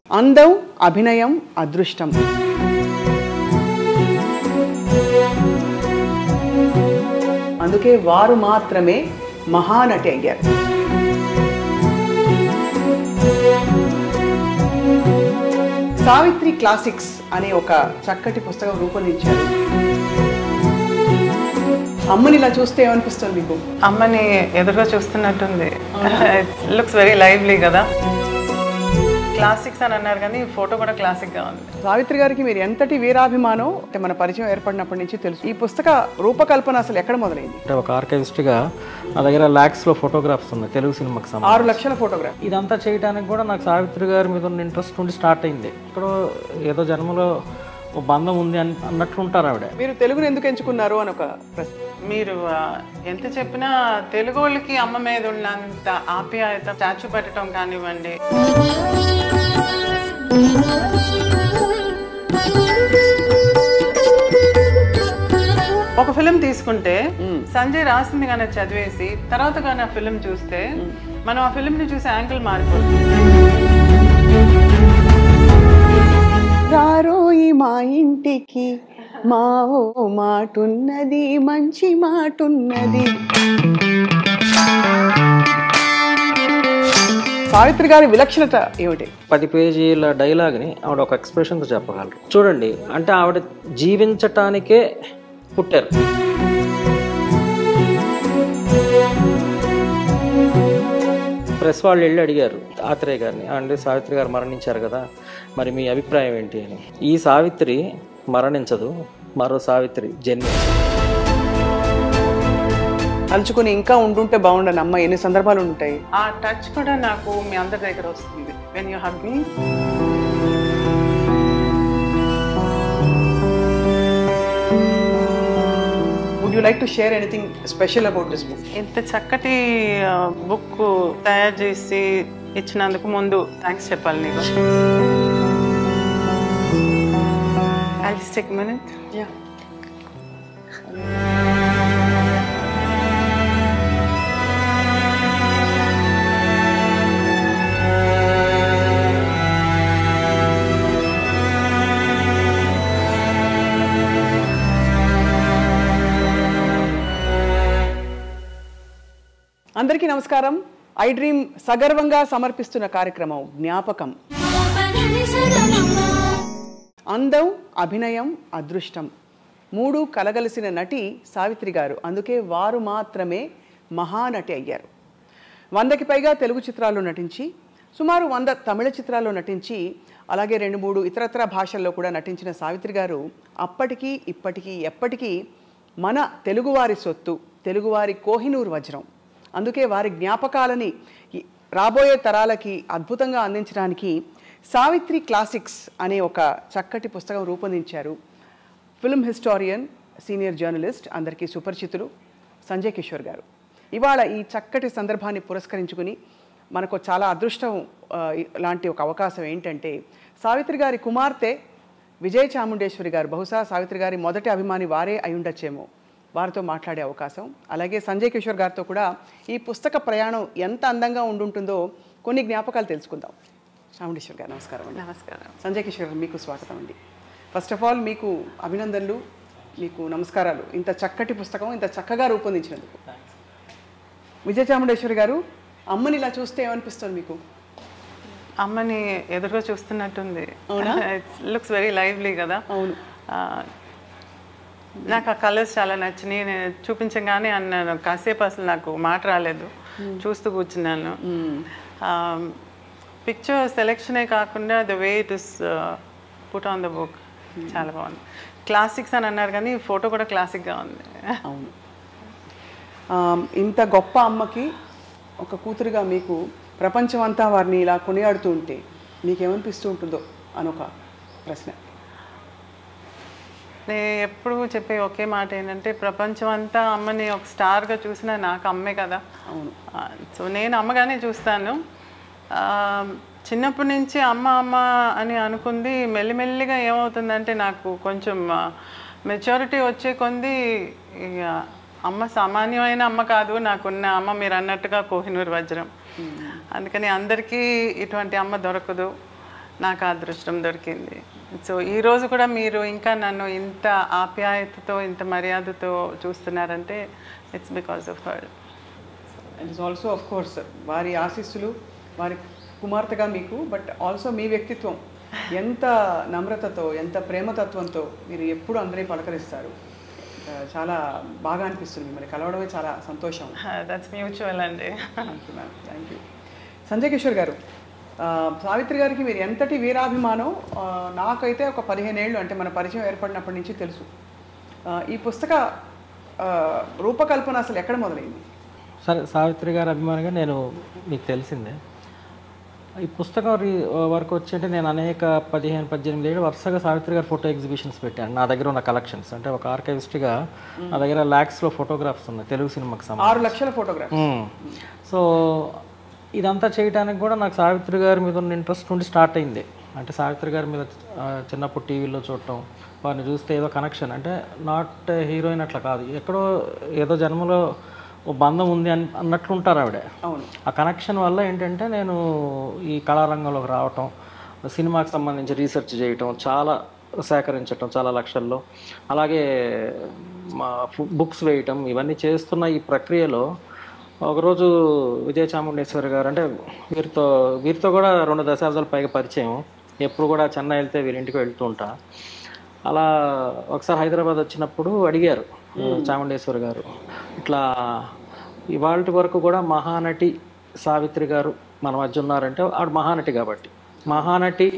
అందం, అభినయం, అదృష్టం. అందుకే వారు మాత్రమే మహానటి అయ్యారు. సావిత్రి క్లాసిక్స్ అనే ఒక చక్కటి పుస్తకం రూపొందించారు. అమ్మని ఇలా చూస్తే ఏమనిపిస్తుంది మీకు? అమ్మని ఎదురుగా చూస్తున్నట్టుంది. లుక్స్ వెరీ లైవ్లీ కదా. క్లాసిక్స్ అని అన్నారు కానీ ఫోటో కూడా క్లాసిక్గా ఉంది. సావిత్రి గారికి మీరు ఎంతటి వీరాభిమానం అంటే మన పరిచయం ఏర్పడినప్పటి నుంచి తెలుసు. ఈ పుస్తక రూపకల్పన అసలు ఎక్కడ మొదలైంది? అంటే ఒక ఆర్కైవిస్ట్గా నా దగ్గర ల్యాక్స్లో ఫోటోగ్రాఫ్స్ ఉన్నాయి తెలుగు సినిమాకి సంబంధించి. 6 లక్షల ఫోటోగ్రాఫ్. ఇదంతా చేయడానికి కూడా నాకు సావిత్రి గారి మీద ఉన్న ఇంట్రెస్ట్ నుండి స్టార్ట్ అయింది. ఇక్కడ ఏదో జన్మలో ఒక బంధం ఉంది అన్నట్లు ఉంటారు ఆవిడ. మీరు తెలుగుని ఎందుకు ఎంచుకున్నారు అని ఒక ప్రశ్న. మీరు ఎంత చెప్పినా తెలుగు వాళ్ళకి అమ్మ మీద ఉన్నంత ఆప్యాయత, స్టాచ్యూ పెట్టడం కానివ్వండి, ఒక ఫిలిం తీసుకుంటే సంజయ్ రాసింది కానీ చదివేసి తర్వాత కానీ ఆ ఫిలిం చూస్తే మనం ఆ ఫిలింని చూసే యాంగిల్ మారిపోతుంది. రారోయి మా ఇంటికి మావో మాటున్నది, మంచి మాటున్నది. సావిత్రి గారి విలక్షణత ఏమిటి? 10 పేజీల డైలాగ్ని ఆవిడ ఒక ఎక్స్ప్రెషన్తో చెప్పగలరు. చూడండి, అంటే ఆవిడ జీవించటానికే పుట్టారు. ప్రెస్ వాళ్ళు వెళ్ళి అడిగారు ఆత్రేయ గారిని, అంటే సావిత్రి గారు మరణించారు కదా, మరి మీ అభిప్రాయం ఏంటి అని. ఈ సావిత్రి మరణించదు, మరో సావిత్రి జన్మించదు. తలుచుకుని ఇంకా ఉండుంటే బాగుండని అమ్మ ఎన్ని సందర్భాలు ఉంటాయి. ఆ టచ్ కూడా నాకు మీ అందరి దగ్గర వస్తుంది. When you hug me, would you like to share anything special about this book? ఇంత చక్కటి బుక్ తయారు చేసి ఇచ్చినందుకు ముందు థ్యాంక్స్ చెప్పాలి నీకు. I'll just take a minute. Yeah. అందరికీ నమస్కారం. ఐ డ్రీమ్ సగర్వంగా సమర్పిస్తున్న కార్యక్రమం జ్ఞాపకం. అందం, అభినయం, అదృష్టం 3 కలగలిసిన నటి సావిత్రి గారు. అందుకే వారు మాత్రమే మహానటి అయ్యారు. 100కి పైగా తెలుగు చిత్రాల్లో నటించి, సుమారు 100 తమిళ చిత్రాల్లో నటించి, అలాగే 2-3 ఇతరత్ర భాషల్లో కూడా నటించిన సావిత్రి గారు అప్పటికీ ఇప్పటికీ ఎప్పటికీ మన తెలుగువారి సొత్తు, తెలుగువారి కోహినూర్ వజ్రం. అందుకే వారి జ్ఞాపకాలని రాబోయే తరాలకి అద్భుతంగా అందించడానికి సావిత్రి క్లాసిక్స్ అనే ఒక చక్కటి పుస్తకం రూపొందించారు. ఫిల్మ్ హిస్టారియన్, సీనియర్ జర్నలిస్ట్, అందరికీ సుపరిచితులు సంజయ్ కిషోర్ గారు. ఇవాళ ఈ చక్కటి సందర్భాన్ని పురస్కరించుకుని మనకు చాలా అదృష్టం లాంటి ఒక అవకాశం ఏంటంటే, సావిత్రి గారి కుమార్తె విజయ చాముండేశ్వరి గారు, బహుశా సావిత్రి గారి మొదటి అభిమాని వారే అయి ఉండొచ్చేమో, వారితో మాట్లాడే అవకాశం. అలాగే సంజయ్ కిషోర్ గారితో కూడా ఈ పుస్తక ప్రయాణం ఎంత అందంగా ఉండుంటుందో కొన్ని జ్ఞాపకాలు తెలుసుకుందాం. చాముండేశ్వర్ గారు నమస్కారం అండి. నమస్కారం. సంజయ్ కిషోర్ గారు మీకు స్వాగతం అండి. ఫస్ట్ ఆఫ్ ఆల్ మీకు అభినందనలు, మీకు నమస్కారాలు ఇంత చక్కటి పుస్తకం ఇంత చక్కగా రూపొందించినందుకు. విజయ చాముండేశ్వరి గారు, అమ్మని ఇలా చూస్తే ఏమనిపిస్తుంది మీకు? అమ్మని ఎదురుగా చూస్తున్నట్టుంది. లుక్స్ వెరీ లైవ్లీ కదా. అవును. నాకు ఆ కలర్స్ చాలా నచ్చినాయి. నేను చూపించగానే అన్నాను, కాసేపు అసలు నాకు మాట రాలేదు, చూస్తూ కూర్చున్నాను. పిక్చర్ సెలెక్షనే కాకుండా the way it is put on the book చాలా బాగుంది. క్లాసిక్స్ అని అన్నారు కానీ ఫోటో కూడా క్లాసిక్గా ఉంది. అవును. ఇంత గొప్ప అమ్మకి ఒక కూతురుగా మీకు ప్రపంచం అంతా వారిని ఇలా కొనియాడుతూ ఉంటే మీకేమనిపిస్తూ ఉంటుందో అని ఒక ప్రశ్న. నేను ఎప్పుడు చెప్పే ఒకే మాట ఏంటంటే, ప్రపంచం అంతా అమ్మని ఒక స్టార్గా చూసినా నాకు అమ్మే కదా. అవును. సో నేను అమ్మగానే చూస్తాను. చిన్నప్పటి నుంచి అమ్మ అమ్మ అని అనుకుంది. మెల్లిమెల్లిగా ఏమవుతుందంటే, నాకు కొంచెం మెచ్యూరిటీ వచ్చే కొంది అమ్మ సామాన్యమైన అమ్మ కాదు, నాకున్న అమ్మ మీరు అన్నట్టుగా కోహినూర్ వజ్రం. అందుకని అందరికీ ఇటువంటి అమ్మ దొరకదు. నాకు ఆ అదృష్టం దొరికింది. సో ఈరోజు కూడా మీరు ఇంకా నన్ను ఇంత ఆప్యాయతతో ఇంత మర్యాదతో చూస్తున్నారంటే it's because of her. And it's also of course వారి ఆశీస్సులు, వారి కుమార్తెగా మీకు, బట్ ఆల్సో మీ వ్యక్తిత్వం ఎంత నమ్రతతో, ఎంత ప్రేమతత్వంతో మీరు ఎప్పుడు అందరినీ పలకరిస్తారు. చాలా బాగా అనిపిస్తుంది, మిమ్మల్ని కలవడమే చాలా సంతోషం. దట్స్ మ్యూచువల్ అండి. Thank you ma'am, thank you. Sanjay Kishore గారు, సావిత్రి గారికి మీరు ఎంతటి వీరాభిమానం నాకైతే ఒక 15 ఏళ్ళు అంటే మన పరిచయం ఏర్పడినప్పటి నుంచి తెలుసు. ఈ పుస్తక రూపకల్పన అసలు ఎక్కడ మొదలైంది? సరే, సావిత్రి గారి అభిమానిగా నేను మీకు తెలిసిందే. ఈ పుస్తకం వరకు వచ్చి అంటే నేను అనేక 15-18 ఏళ్ళు వరుసగా సావిత్రి గారి ఫోటో ఎగ్జిబిషన్స్ పెట్టాను. నా దగ్గర ఉన్న కలెక్షన్స్ అంటే ఒక ఆర్కైవిస్ట్గా నా దగ్గర ల్యాక్స్లో ఫోటోగ్రాఫ్స్ ఉన్నాయి తెలుగు సినిమాకి సంబంధించి. 6 లక్షల ఫోటోగ్రాఫ్. సో ఇదంతా చేయడానికి కూడా నాకు సావిత్రి గారి మీద ఉన్న ఇంట్రెస్ట్ నుండి స్టార్ట్ అయింది. అంటే సావిత్రి గారి మీద చిన్నప్పుడు టీవీలో చూడటం, వారిని చూస్తే ఏదో కనెక్షన్, అంటే నాట్ హీరోయిన్ అట్లా కాదు, ఎక్కడో ఏదో జన్మలో ఓ బంధం ఉంది అన్నట్లు ఉంటారు ఆవిడ. ఆ కనెక్షన్ వల్ల ఏంటంటే నేను ఈ కళారంగంలోకి రావటం, సినిమాకి సంబంధించి రీసెర్చ్ చేయటం, చాలా సేకరించటం చాలా లక్షల్లో, అలాగే మా బుక్స్ వేయటం, ఇవన్నీ చేస్తున్న ఈ ప్రక్రియలో ఒకరోజు విజయ చాముండేశ్వరి గారు, అంటే వీరితో కూడా 2 దశాబ్దాల పైగా పరిచయం, ఎప్పుడు కూడా చెన్నై వెళ్తే వీరింటికి వెళ్తూ ఉంటా. అలా ఒకసారి హైదరాబాద్ వచ్చినప్పుడు అడిగారు చాముండేశ్వరి గారు, ఇట్లా ఇవాళ వరకు కూడా మహానటి సావిత్రి గారు మన మధ్య ఉన్నారంటే ఆవిడ మహానటి కాబట్టి, మహానటి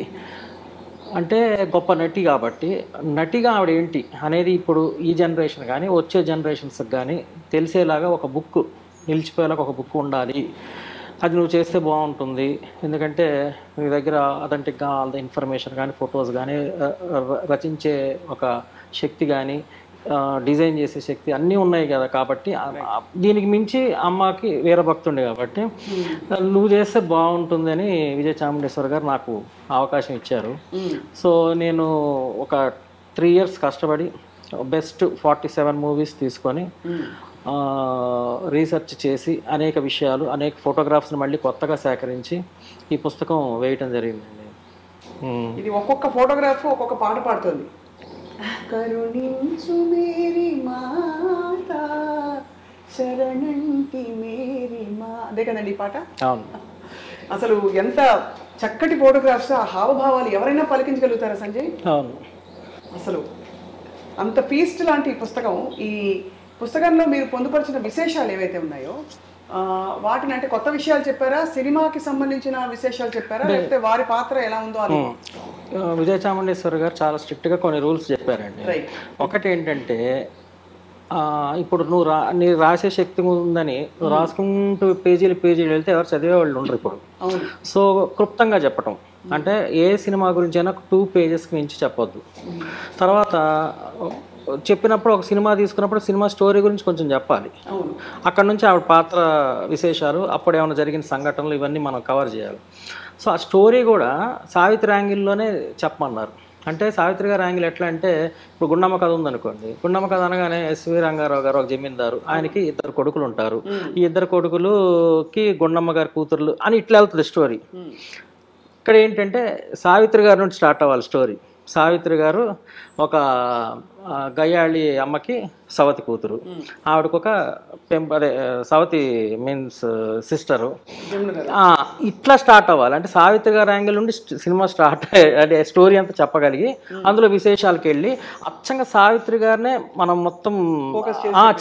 అంటే గొప్ప నటి కాబట్టి, నటిగా ఆవిడ ఏంటి అనేది ఇప్పుడు ఈ జనరేషన్ కానీ వచ్చే జనరేషన్స్కి కానీ తెలిసేలాగా ఒక బుక్, నిలిచిపోయేలాగా ఒక బుక్ ఉండాలి, అది నువ్వు చేస్తే బాగుంటుంది. ఎందుకంటే నీ దగ్గర అథెంటిక్గా ఆల్ ద ఇన్ఫర్మేషన్ కానీ ఫొటోస్ కానీ రచించే ఒక శక్తి కానీ డిజైన్ చేసే శక్తి అన్నీ ఉన్నాయి కదా. కాబట్టి దీనికి మించి అమ్మకి వీరభక్తుండే కాబట్టి నువ్వు చేస్తే బాగుంటుంది అని విజయ చాముండేశ్వరి గారు నాకు అవకాశం ఇచ్చారు. సో నేను ఒక 3 years కష్టపడి బెస్ట్ 47 మూవీస్ తీసుకొని రీసెర్చ్ చేసి అనేక విషయాలు, అనేక ఫోటోగ్రాఫ్స్ని మళ్ళీ కొత్తగా సేకరించి ఈ పుస్తకం వేయటం జరిగిందండి. ఇది ఒక్కొక్క ఫోటోగ్రాఫ్ ఒక్కొక్క పాట పాడుతుంది. కరుణించు మేరీ మాత శరణంటి మేరీ మా, అదే కదండి ఈ పాట. అవును. అసలు ఎంత చక్కటి ఫోటోగ్రాఫ్స్, ఆ హావభావాలు ఎవరైనా పలికించగలుగుతారా సంజయ్? అవును. అసలు అంత ఫీస్ట్ లాంటి ఈ పుస్తకం, ఈ పుస్తకంలో మీరు పొందుపరిచిన విశేషాలు ఏవైతే ఉన్నాయో వాటిని, అంటే కొత్త విషయాలు చెప్పారా, సినిమాకి సంబంధించిన విశేషాలు చెప్పారా, లేకపోతే వారి పాత్ర ఎలా ఉందో అది? విజయ చాముండేశ్వరి గారు చాలా స్ట్రిక్ట్గా కొన్ని రూల్స్ చెప్పారండి. ఒకటి ఏంటంటే, ఇప్పుడు నీ రాసే శక్తి ఉందని నువ్వు రాసుకుంటూ పేజీలు వెళ్తే ఎవరు చదివే వాళ్ళు ఉండరు ఇప్పుడు. సో క్లుప్తంగా చెప్పటం, అంటే ఏ సినిమా గురించి అయినా 2 pagesకి మించి చెప్పొద్దు. తర్వాత చెప్పినప్పుడు ఒక సినిమా తీసుకున్నప్పుడు సినిమా స్టోరీ గురించి కొంచెం చెప్పాలి. అక్కడ నుంచి ఆవిడ పాత్ర విశేషాలు, అప్పుడు ఏమైనా జరిగిన సంఘటనలు, ఇవన్నీ మనం కవర్ చేయాలి. సో ఆ స్టోరీ కూడా సావిత్రి యాంగిల్లోనే చెప్పమన్నారు. అంటే సావిత్రి గారి యాంగిల్ ఎట్లా అంటే, ఇప్పుడు గుండమ్మ కథ ఉందనుకోండి, గుండమ్మ కథ అనగానే ఎస్వి రంగారావు గారు ఒక జమీందారు, ఆయనకి 2 కొడుకులు ఉంటారు, ఈ 2 కొడుకులకి గుండమ్మ గారి కూతుర్లు అని ఇట్లా వెళ్తుంది స్టోరీ. ఇక్కడ ఏంటంటే సావిత్రి గారి నుండి స్టార్ట్ అవ్వాలి స్టోరీ. సావిత్రి గారు ఒక గయ్యాళి అమ్మకి సవతి కూతురు, ఆవిడకొక అదే సవతి మీన్స్ సిస్టరు, ఇట్లా స్టార్ట్ అవ్వాలి. అంటే సావిత్రి గారి యాంగిల్ నుండి సినిమా స్టార్ట్, అంటే స్టోరీ అంతా చెప్పగలిగి అందులో విశేషాలకు వెళ్ళి అచ్చంగా సావిత్రి గారినే మనం మొత్తం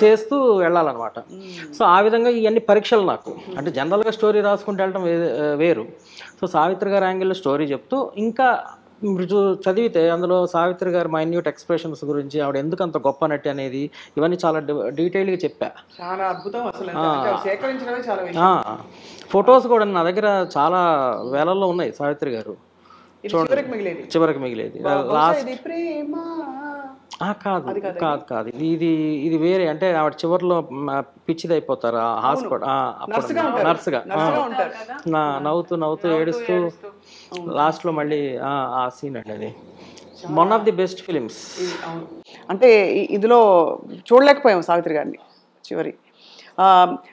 చేస్తూ వెళ్ళాలన్నమాట. సో ఆ విధంగా ఇవన్నీ పరీక్షలు నాకు, అంటే జనరల్గా స్టోరీ రాసుకుంటూ వెళ్ళడం వేరు. సో సావిత్రి గారి యాంగిల్లో స్టోరీ చెప్తూ, ఇంకా చదివితే అందులో సావిత్రి గారి మైన్యూట్ ఎక్స్ప్రెషన్స్ గురించి, ఆవిడ ఎందుకు అంత గొప్ప నటి అనేది, ఇవన్నీ చాలా డీటెయిల్గా చెప్పా. చాలా అద్భుతం అసలు, సేకరించడమే చాలా. ఫొటోస్ కూడా నా దగ్గర చాలా వేలల్లో ఉన్నాయి సావిత్రి గారు. చివరికి మిగిలేది లాస్ట్ కాదు ఇది వేరే. అంటే ఆవిడ చివరిలో పిచ్చిది అయిపోతారు హాస్పిటల్ నర్సుగా, నవ్వుతూ ఏడుస్తూ లాస్ట్లో మళ్ళీ ఆ సీన్ అండి, అది one of the best films. అంటే ఇందులో చూడలేకపోయాం సావిత్రి గారిని చివరి.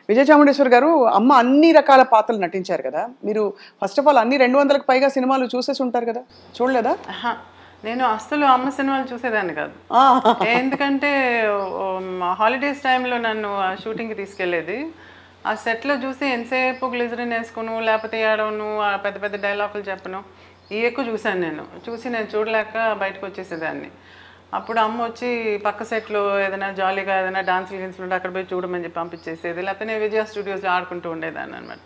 విజయ చాముండేశ్వర్ గారు అమ్మ అన్ని రకాల పాత్రలు నటించారు కదా, మీరు ఫస్ట్ ఆఫ్ ఆల్ అన్ని 200కు పైగా సినిమాలు చూసేసి ఉంటారు కదా, చూడలేదా? నేను అస్సలు అమ్మ సినిమాలు చూసేదాన్ని కాదు. ఎందుకంటే హాలిడేస్ టైంలో నన్ను షూటింగ్కి తీసుకెళ్ళేది. ఆ సెట్లో చూసి ఎంతసేపు గ్లిజరిన్ వేసుకును, లేకపోతే ఏడవను, పెద్ద పెద్ద డైలాగులు చెప్పను, ఇవి ఎక్కువ చూశాను. నేను చూడలేక బయటకు వచ్చేసేదాన్ని. అప్పుడు అమ్మ వచ్చి పక్క సెట్లో ఏదైనా జాలీగా ఏదైనా డాన్సులు గిన్సులు ఉంటే అక్కడ పోయి చూడమని చెప్పి పంపించేసేది, లేకపోతే నేను విజయ స్టూడియోస్లో ఆడుకుంటూ ఉండేదాన్ని అనమాట.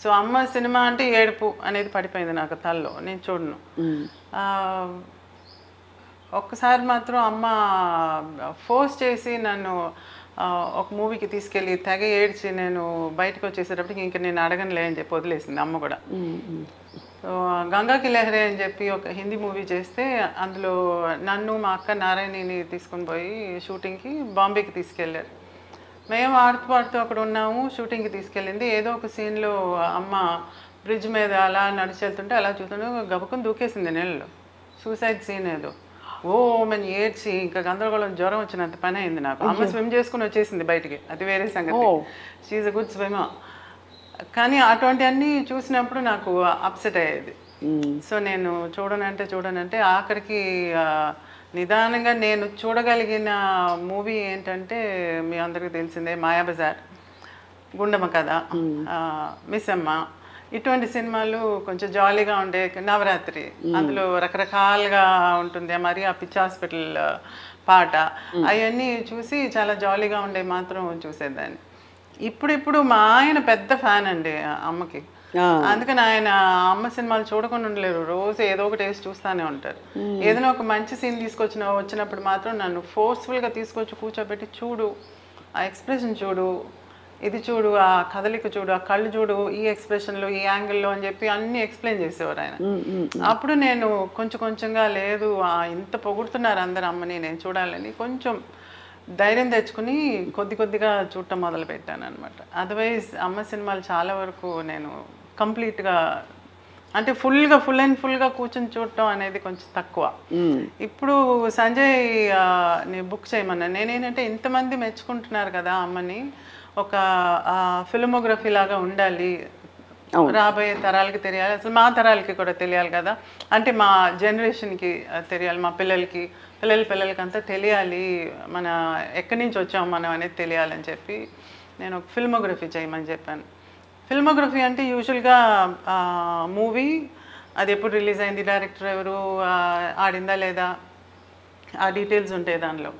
సో అమ్మ సినిమా అంటే ఏడుపు అనేది పడిపోయింది నాకు తలలో, నేను చూడను. ఒక్కసారి మాత్రం అమ్మ ఫోర్స్ చేసి నన్ను ఒక మూవీకి తీసుకెళ్ళి తెగ ఏడ్చి నేను బయటకు వచ్చేసేటప్పటికి ఇంకా నేను అడగనులే అని చెప్పి వదిలేసింది అమ్మ కూడా. సో గంగాకి లహరే అని చెప్పి ఒక హిందీ మూవీ చేస్తే అందులో నన్ను మా అక్క నారాయణిని తీసుకొని పోయి షూటింగ్కి బాంబేకి తీసుకెళ్ళారు. మేము ఆడుతూ అక్కడ ఉన్నాము, షూటింగ్కి తీసుకెళ్ళింది. ఏదో ఒక సీన్లో అమ్మ బ్రిడ్జ్ మీద అలా నడిచి వెళ్తుంటే అలా చూస్తుంటే గబుకుని దూకేసింది నీళ్ళలో. సూసైడ్ సీన్ ఏదో. మని ఏడ్చి ఇంకా గందరగోళం, జ్వరం వచ్చినంత పని అయింది నాకు. అమ్మ స్విమ్ చేసుకుని వచ్చేసింది బయటికి, అది వేరే సంగతి. She's a good swimmer. కానీ అటువంటి అన్నీ చూసినప్పుడు నాకు అప్సెట్ అయ్యేది. సో నేను చూడనంటే ఆఖరికి నిదానంగా నేను చూడగలిగిన మూవీ ఏంటంటే మీ అందరికీ తెలిసిందే మాయాబజార్, గుండమ్మ కథ, మిస్ అమ్మ, ఇటువంటి సినిమాలు కొంచెం జాలీగా ఉండే. నవరాత్రి, అందులో రకరకాలుగా ఉంటుంది, మరి ఆ పిచ్చి హాస్పిటల్ పాట, అవన్నీ చూసి చాలా జాలీగా ఉండే మాత్రం చూసేదాన్ని. ఇప్పుడు మా ఆయన పెద్ద ఫ్యాన్ అండి అమ్మకి, అందుకని ఆయన అమ్మ సినిమాలు చూడకుండా ఉండలేరు. రోజు ఏదో ఒకటి వేసి చూస్తూనే ఉంటారు. ఏదైనా ఒక మంచి సీన్ వచ్చినప్పుడు మాత్రం నన్ను ఫోర్స్ఫుల్గా తీసుకొచ్చి కూర్చోబెట్టి, చూడు ఆ ఎక్స్ప్రెషన్ చూడు, ఇది చూడు, ఆ కదలిక చూడు, ఆ కళ్ళు చూడు, ఈ ఎక్స్ప్రెషన్లో, ఈ యాంగిల్లో అని చెప్పి అన్నీ ఎక్స్ప్లెయిన్ చేసేవారు ఆయన. అప్పుడు నేను కొంచెంగా లేదు ఇంత పొగుడుతున్నారు అందరు అమ్మని, నేను చూడాలని కొంచెం ధైర్యం తెచ్చుకుని కొద్దిగా చూడటం మొదలు పెట్టాను అనమాట. అదర్వైజ్ అమ్మ సినిమాలు చాలా వరకు నేను కంప్లీట్గా అంటే ఫుల్ అండ్ ఫుల్గా కూర్చొని చూడటం అనేది కొంచెం తక్కువ. ఇప్పుడు సంజయ్ ని బుక్ చేయమన్నా. నేనేంటంటే ఇంతమంది మెచ్చుకుంటున్నారు కదా అమ్మని, ఒక ఫిల్మోగ్రఫీ లాగా ఉండాలి, రాబోయే తరాలకి తెలియాలి, అసలు మా తరాలకి కూడా తెలియాలి కదా, అంటే మా జనరేషన్కి తెలియాలి, మా పిల్లలకి అంతా తెలియాలి, మన ఎక్కడి నుంచి వచ్చాము మనం అనేది తెలియాలని చెప్పి నేను ఒక ఫిల్మోగ్రఫీ చేయమని చెప్పాను. ఫిల్మోగ్రఫీ అంటే యూజువల్గా మూవీ అది ఎప్పుడు రిలీజ్ అయింది, డైరెక్టర్ ఎవరు, ఆడిందా లేదా, ఆ డీటెయిల్స్ ఉంటాయి దానిలో,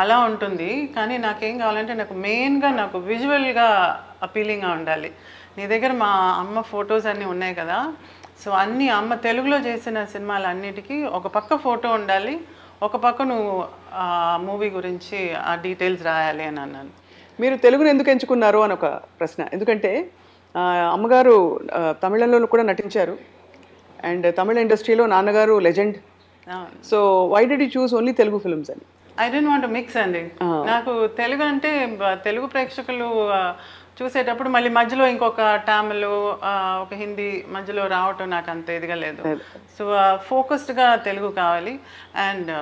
అలా ఉంటుంది. కానీ నాకేం కావాలంటే నాకు మెయిన్గా నాకు విజువల్గా అపీలింగ్గా ఉండాలి. నీ దగ్గర మా అమ్మ ఫొటోస్ అన్నీ ఉన్నాయి కదా, సో అన్నీ అమ్మ తెలుగులో చేసిన సినిమాలు అన్నిటికీ ఒక పక్క ఫోటో ఉండాలి, ఒక పక్క నువ్వు మూవీ గురించి ఆ డీటెయిల్స్ రాయాలి అని అన్నాను. మీరు తెలుగును ఎందుకు ఎంచుకున్నారు అని ఒక ప్రశ్న. ఎందుకంటే అమ్మగారు తమిళంలో కూడా నటించారు, అండ్ తమిళ ఇండస్ట్రీలో నాన్నగారు legend. So why did you choose only Telugu films అని? I don't want to mix అండి. నాకు తెలుగు అంటే తెలుగు ప్రేక్షకులు చూసేటప్పుడు మళ్ళీ మధ్యలో ఇంకొక తమిళ్, ఒక హిందీ మధ్యలో రావటం నాకు అంత ఇదిగా లేదు. సో ఫోకస్డ్గా తెలుగు కావాలి. అండ్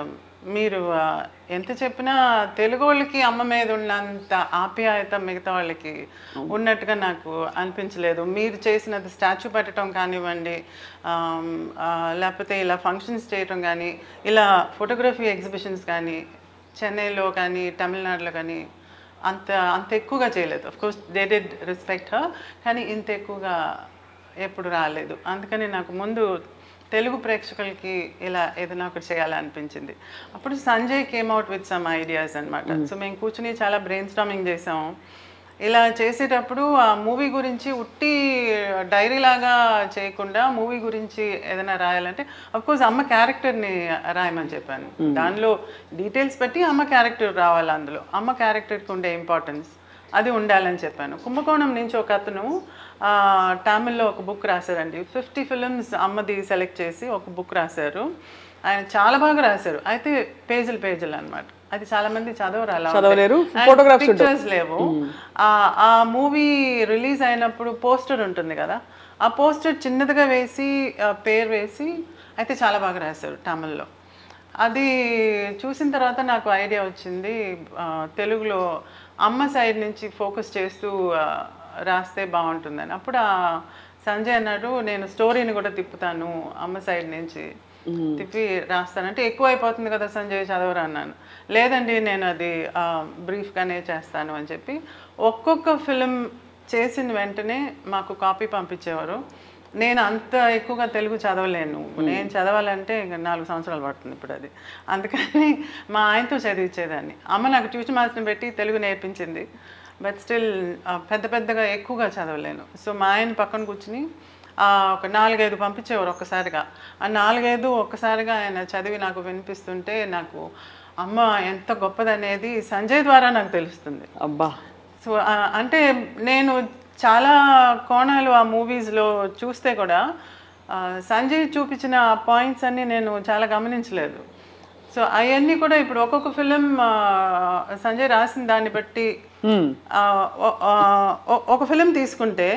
మీరు ఎంత చెప్పినా తెలుగు వాళ్ళకి అమ్మ మీద ఉన్నంత ఆప్యాయత మిగతా వాళ్ళకి ఉన్నట్టుగా నాకు అనిపించలేదు. మీరు చేసినది స్టాచ్యూ పెట్టడం కానివ్వండి, లేకపోతే ఇలా ఫంక్షన్స్ చేయటం కానీ, ఇలా ఫోటోగ్రఫీ ఎగ్జిబిషన్స్ కానీ చెన్నైలో కానీ తమిళనాడులో కానీ అంత ఎక్కువగా చేయలేదు. Of course they did respect her, కానీ ఇంత ఎక్కువగా ఎప్పుడు రాలేదు. అందుకని నాకు ముందు తెలుగు ప్రేక్షకులకి ఇలా ఏదైనా ఒకటి చేయాలనిపించింది. అప్పుడు Sanjay came out with some ideas అనమాట. సో మేము కూర్చుని చాలా బ్రెయిన్ స్టార్మింగ్ చేసాము. ఇలా చేసేటప్పుడు ఆ మూవీ గురించి ఉట్టి డైరీ లాగా చేయకుండా మూవీ గురించి ఏదైనా రాయాలంటే అఫ్కోర్స్ అమ్మ క్యారెక్టర్ని రాయమని చెప్పాను. దానిలో డీటెయిల్స్ పెట్టి అమ్మ క్యారెక్టర్ రావాలి, అందులో అమ్మ క్యారెక్టర్కి ఉండే ఇంపార్టెన్స్ అది ఉండాలని చెప్పాను. కుంభకోణం నుంచి ఒక అతను తమిళ్లో ఒక బుక్ రాశారండి. 50 ఫిల్మ్స్ అమ్మది సెలెక్ట్ చేసి ఒక బుక్ రాశారు. ఆయన చాలా బాగా రాశారు. అయితే పేజీలు అనమాట. అది చాలా మంది చదవలేరు, పిక్చర్స్ లేవు. ఆ మూవీ రిలీజ్ అయినప్పుడు పోస్టర్ ఉంటుంది కదా, ఆ పోస్టర్ చిన్నదిగా వేసి పేరు వేసి అయితే చాలా బాగా రాశారు తమిళ్లో. అది చూసిన తర్వాత నాకు ఐడియా వచ్చింది, తెలుగులో అమ్మ సైడ్ నుంచి ఫోకస్ చేస్తూ రాస్తే బాగుంటుందని. అప్పుడు సంజయ్ అన్నాడు నేను స్టోరీని కూడా తిప్పుతాను అమ్మ సైడ్ నుంచి తిప్పి రాస్తానంటే ఎక్కువ అయిపోతుంది కదా సంజయ్ చదవరా అన్నాను. లేదండి నేను అది బ్రీఫ్గానే చేస్తాను అని చెప్పి ఒక్కొక్క ఫిలిం చేసిన వెంటనే మాకు కాపీ పంపించేవారు. నేను అంత ఎక్కువగా తెలుగు చదవలేను, నేను చదవాలంటే ఇంకా 4 సంవత్సరాలు పడుతుంది ఇప్పుడు అది. అందుకని మా ఆయనతో చదివించేదాన్ని. అమ్మ నాకు ట్యూషన్ మాస్టర్ని పెట్టి తెలుగు నేర్పించింది, బట్ స్టిల్ పెద్దగా ఎక్కువగా చదవలేను. సో మా ఆయన పక్కన కూర్చుని ఒక 4-5 పంపించేవారు ఒక్కసారిగా. ఆ 4-5 ఒక్కసారిగా ఆయన చదివి నాకు వినిపిస్తుంటే నాకు అమ్మ ఎంత గొప్పదనేది సంజయ్ ద్వారా నాకు తెలుస్తుంది. అబ్బా. సో అంటే నేను చాలా కోణాలు ఆ మూవీస్లో చూస్తే కూడా సంజయ్ చూపించిన పాయింట్స్ అన్నీ నేను చాలా గమనించలేదు. సో అవన్నీ కూడా ఇప్పుడు ఒక్కొక్క ఫిలిం సంజయ్ రాసిన దాన్ని బట్టి ఒక ఫిలిం తీసుకుంటే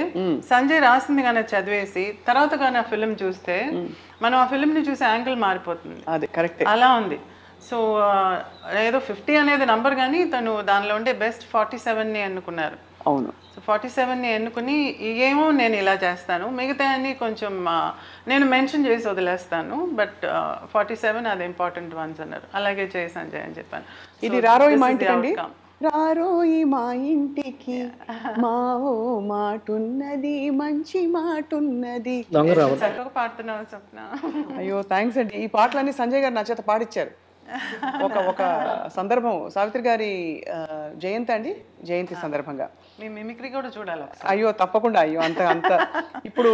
సంజయ్ రాసింది కానీ చదివేసి తర్వాత కానీ ఆ ఫిలిం చూస్తే మనం ఆ ఫిలింని చూసే యాంగిల్ మారిపోతుంది. అది కరెక్ట్. అలా ఉంది. సో ఏదో 50 అనేది నంబర్ కానీ తను దానిలో ఉండే బెస్ట్ 47ని ఎన్నుకున్నారు. అవును. సో 47ని ఎన్నుకుని ఏమో నేను ఇలా చేస్తాను, మిగతా అన్ని కొంచెం నేను మెన్షన్ చేసి వదిలేస్తాను, బట్ 47 అది ఇంపార్టెంట్ వన్స్ అన్నారు. అలాగే చేయి సంజయ్ అని చెప్పాను. ఇది రారోయి మా ఇంటికి అండి, రారోయి మా ఇంటికి మావో మాటున్నది మంచి మాటున్నది. చక్కగా పాడుతున్నావు స్వప్న. అయ్యో థ్యాంక్స్ అండి. ఈ పాటలన్నీ సంజయ్ గారు నా చేత పాడిచ్చారు. ఒక సందర్భం సావిత్రి గారి జయంతి సందర్భంగా మీ మిమిక్రీ కూడా చూడాలి. అయ్యో తప్పకుండా. అయ్యో అంత ఇప్పుడు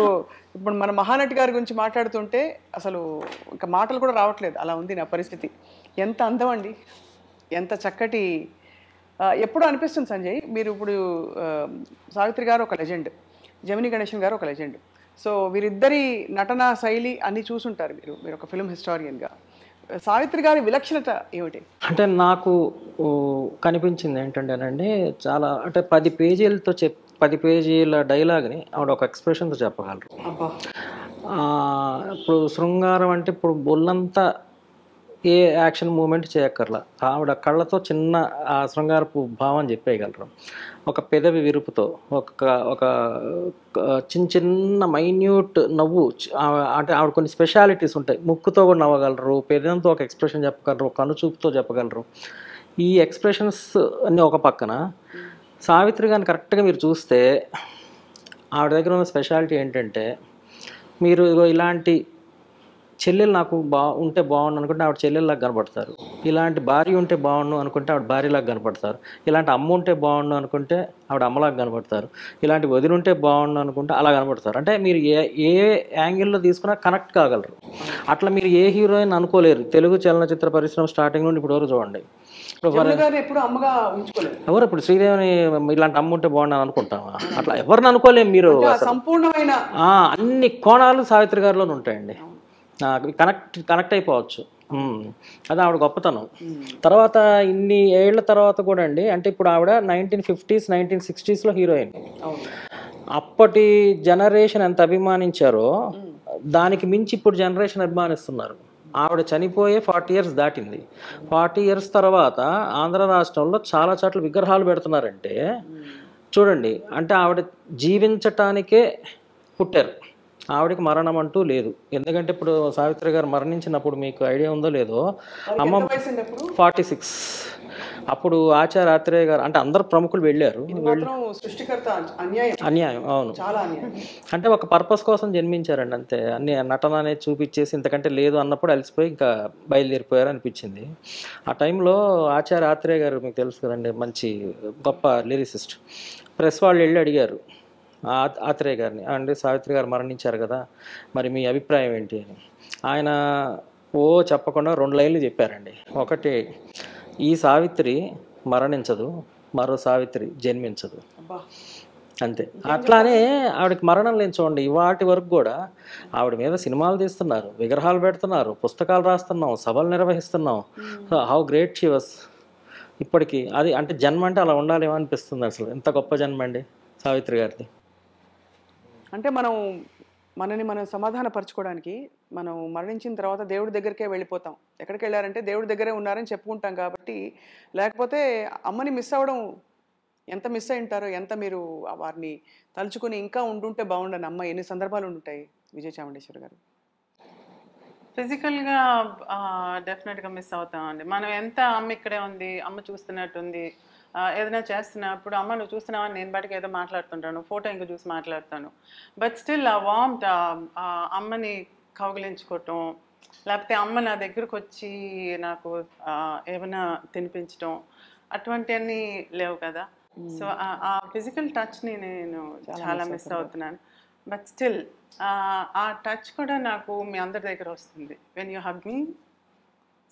మన మహానటి గారి గురించి మాట్లాడుతుంటే అసలు ఇంకా మాటలు కూడా రావట్లేదు, అలా ఉంది నా పరిస్థితి. ఎంత అందం అండి, ఎంత చక్కటి. ఎప్పుడు అనిపిస్తుంది సంజయ్, మీరు ఇప్పుడు సావిత్రి గారు ఒక లెజెండ్, జమినీ గణేశన్ గారు ఒక లెజెండ్. సో వీరిద్దరి నటనా శైలి అన్నీ చూసుంటారు మీరు ఒక ఫిల్మ్ హిస్టారియన్గా. సావిత్రి గారి విలక్షణత ఏమిటి? అంటే నాకు కనిపించింది ఏంటంటేనండి, చాలా అంటే 10 పేజీల డైలాగ్ని ఆవిడ ఒక ఎక్స్ప్రెషన్తో చెప్పగలరు. ఇప్పుడు శృంగారం అంటే ఇప్పుడు బొల్లంతా ఏ యాక్షన్ మూమెంట్ చేయక్కర్లా, ఆవిడ కళ్ళతో చిన్న ఆ శృంగారపు భావం చెప్పేయగలరు. ఒక పెదవి విరుపుతో ఒక చిన్న మైన్యూట్ నవ్వు, అంటే ఆవిడ కొన్ని స్పెషాలిటీస్ ఉంటాయి. ముక్కుతో కూడా నవ్వగలరు, పెదంతో ఒక ఎక్స్ప్రెషన్ చెప్పగలరు, కనుచూపుతో చెప్పగలరు. ఈ ఎక్స్ప్రెషన్స్ అన్నీ ఒక పక్కన, సావిత్రి గారిని కరెక్ట్గా మీరు చూస్తే ఆవిడ దగ్గర ఉన్న స్పెషాలిటీ ఏంటంటే, మీరు ఇలాంటి చెల్లెలు నాకు ఉంటే బాగుండు అనుకుంటే ఆవిడ చెల్లెల్లాగా కనపడతారు, ఇలాంటి భార్య ఉంటే బాగుండు అనుకుంటే ఆవిడ భార్యలాగా కనపడతారు, ఇలాంటి అమ్మ ఉంటే బాగుండు అనుకుంటే ఆవిడ అమ్మలాగా కనపడతారు, ఇలాంటి వదిన ఉంటే బాగుండు అనుకుంటే అలా కనపడతారు. అంటే మీరు ఏ యాంగిల్లో తీసుకున్నా కనెక్ట్ కాగలరు. అట్లా మీరు ఏ హీరోయిన్ అనుకోలేరు తెలుగు చలనచిత్ర పరిశ్రమ స్టార్టింగ్ నుండి ఇప్పుడు వరకు చూడండి. ఎవరు ఇప్పుడు శ్రీదేవిని ఇలాంటి అమ్మ ఉంటే బాగుండు అనుకుంటామా? అట్లా ఎవరిని అనుకోలేము. మీరు సంపూర్ణమైన అన్ని కోణాలు సావిత్రి గారిలోనే ఉంటాయండి. కనెక్ట్ అయిపోవచ్చు. అది ఆవిడ గొప్పతనం. తర్వాత ఇన్ని ఏళ్ల తర్వాత కూడా అండి, అంటే ఇప్పుడు ఆవిడ 1950s 1960sలో హీరోయిన్. అప్పటి జనరేషన్ ఎంత అభిమానించారో దానికి మించి ఇప్పుడు జనరేషన్ అభిమానిస్తున్నారు. ఆవిడ చనిపోయే 40 years దాటింది. 40 years తర్వాత ఆంధ్ర రాష్ట్రంలో చాలా చోట్ల విగ్రహాలు పెడుతున్నారంటే చూడండి, అంటే ఆవిడ జీవించటానికే పుట్టారు, ఆవిడకి మరణం అంటూ లేదు. ఎందుకంటే ఇప్పుడు సావిత్రి గారు మరణించినప్పుడు మీకు ఐడియా ఉందో లేదో, అమ్మ 46. అప్పుడు ఆచార్య ఆత్రేయ గారు అంటే అందరు ప్రముఖులు వెళ్ళారు. అన్యాయం. అవును, అంటే ఒక పర్పస్ కోసం జన్మించారండి అంతే. అన్ని నటన అనేది చూపించేసి ఇంతకంటే లేదు అన్నప్పుడు అలసిపోయి ఇంకా బయలుదేరిపోయారు అనిపించింది. ఆ టైంలో ఆచార్య ఆత్రేయ గారు మీకు తెలుసు కదండి, మంచి గొప్ప లిరిసిస్ట్. ప్రెస్ వాళ్ళు వెళ్ళి అడిగారు ఆత్రేయ గారిని, అంటే సావిత్రి గారు మరణించారు కదా, మరి మీ అభిప్రాయం ఏంటి అని. ఆయన చెప్పకుండా 2 లైన్లు చెప్పారండి. ఒకటి, ఈ సావిత్రి మరణించదు, మరో సావిత్రి జన్మించదు, అంతే. అట్లానే ఆవిడకి మరణం లేని చూడండి, ఇవాటి వరకు కూడా ఆవిడ మీద సినిమాలు తీస్తున్నారు, విగ్రహాలు పెడుతున్నారు, పుస్తకాలు రాస్తున్నాం, సభలు నిర్వహిస్తున్నాం. How great she was. ఇప్పటికీ అది అంటే జన్మ అంటే అలా ఉండాలేమో అనిపిస్తుంది. అసలు ఎంత గొప్ప జన్మ అండి సావిత్రి గారిది. అంటే మనని మనం సమాధానపరచుకోవడానికి మనం మరణించిన తర్వాత దేవుడి దగ్గరికే వెళ్ళిపోతాం. ఎక్కడికి వెళ్ళారంటే దేవుడి దగ్గరే ఉన్నారని చెప్పుకుంటాం కాబట్టి, లేకపోతే అమ్మని మిస్ అవ్వడం ఎంత మిస్ అయి ఉంటారో, ఎంత మీరు వారిని తలుచుకుని ఇంకా ఉండుంటే బాగుండని అమ్మ ఎన్ని సందర్భాలు ఉంటాయి విజయ చాముండేశ్వరి గారు? ఫిజికల్గా డెఫినెట్గా మిస్ అవుతామండి. మనం ఎంత అమ్మ ఇక్కడే ఉంది, అమ్మ చూస్తున్నట్టుంది, ఏదైనా చేస్తున్నప్పుడు అమ్మ నువ్వు చూస్తున్నావా, నేను బయటకు ఏదో మాట్లాడుతుంటాను, ఫోటో ఇంకా చూసి మాట్లాడతాను. బట్ స్టిల్ ఆ వార్మ్త్, అమ్మని కౌగిలించుకోవటం, లేకపోతే అమ్మ నా దగ్గరకు వచ్చి నాకు ఏమైనా తినిపించటం, అటువంటివన్నీ లేవు కదా. సో ఆ ఫిజికల్ టచ్ని నేను చాలా మిస్ అవుతున్నాను. బట్ స్టిల్ ఆ టచ్ కూడా నాకు మీ అందరి దగ్గర వస్తుంది when you hug me.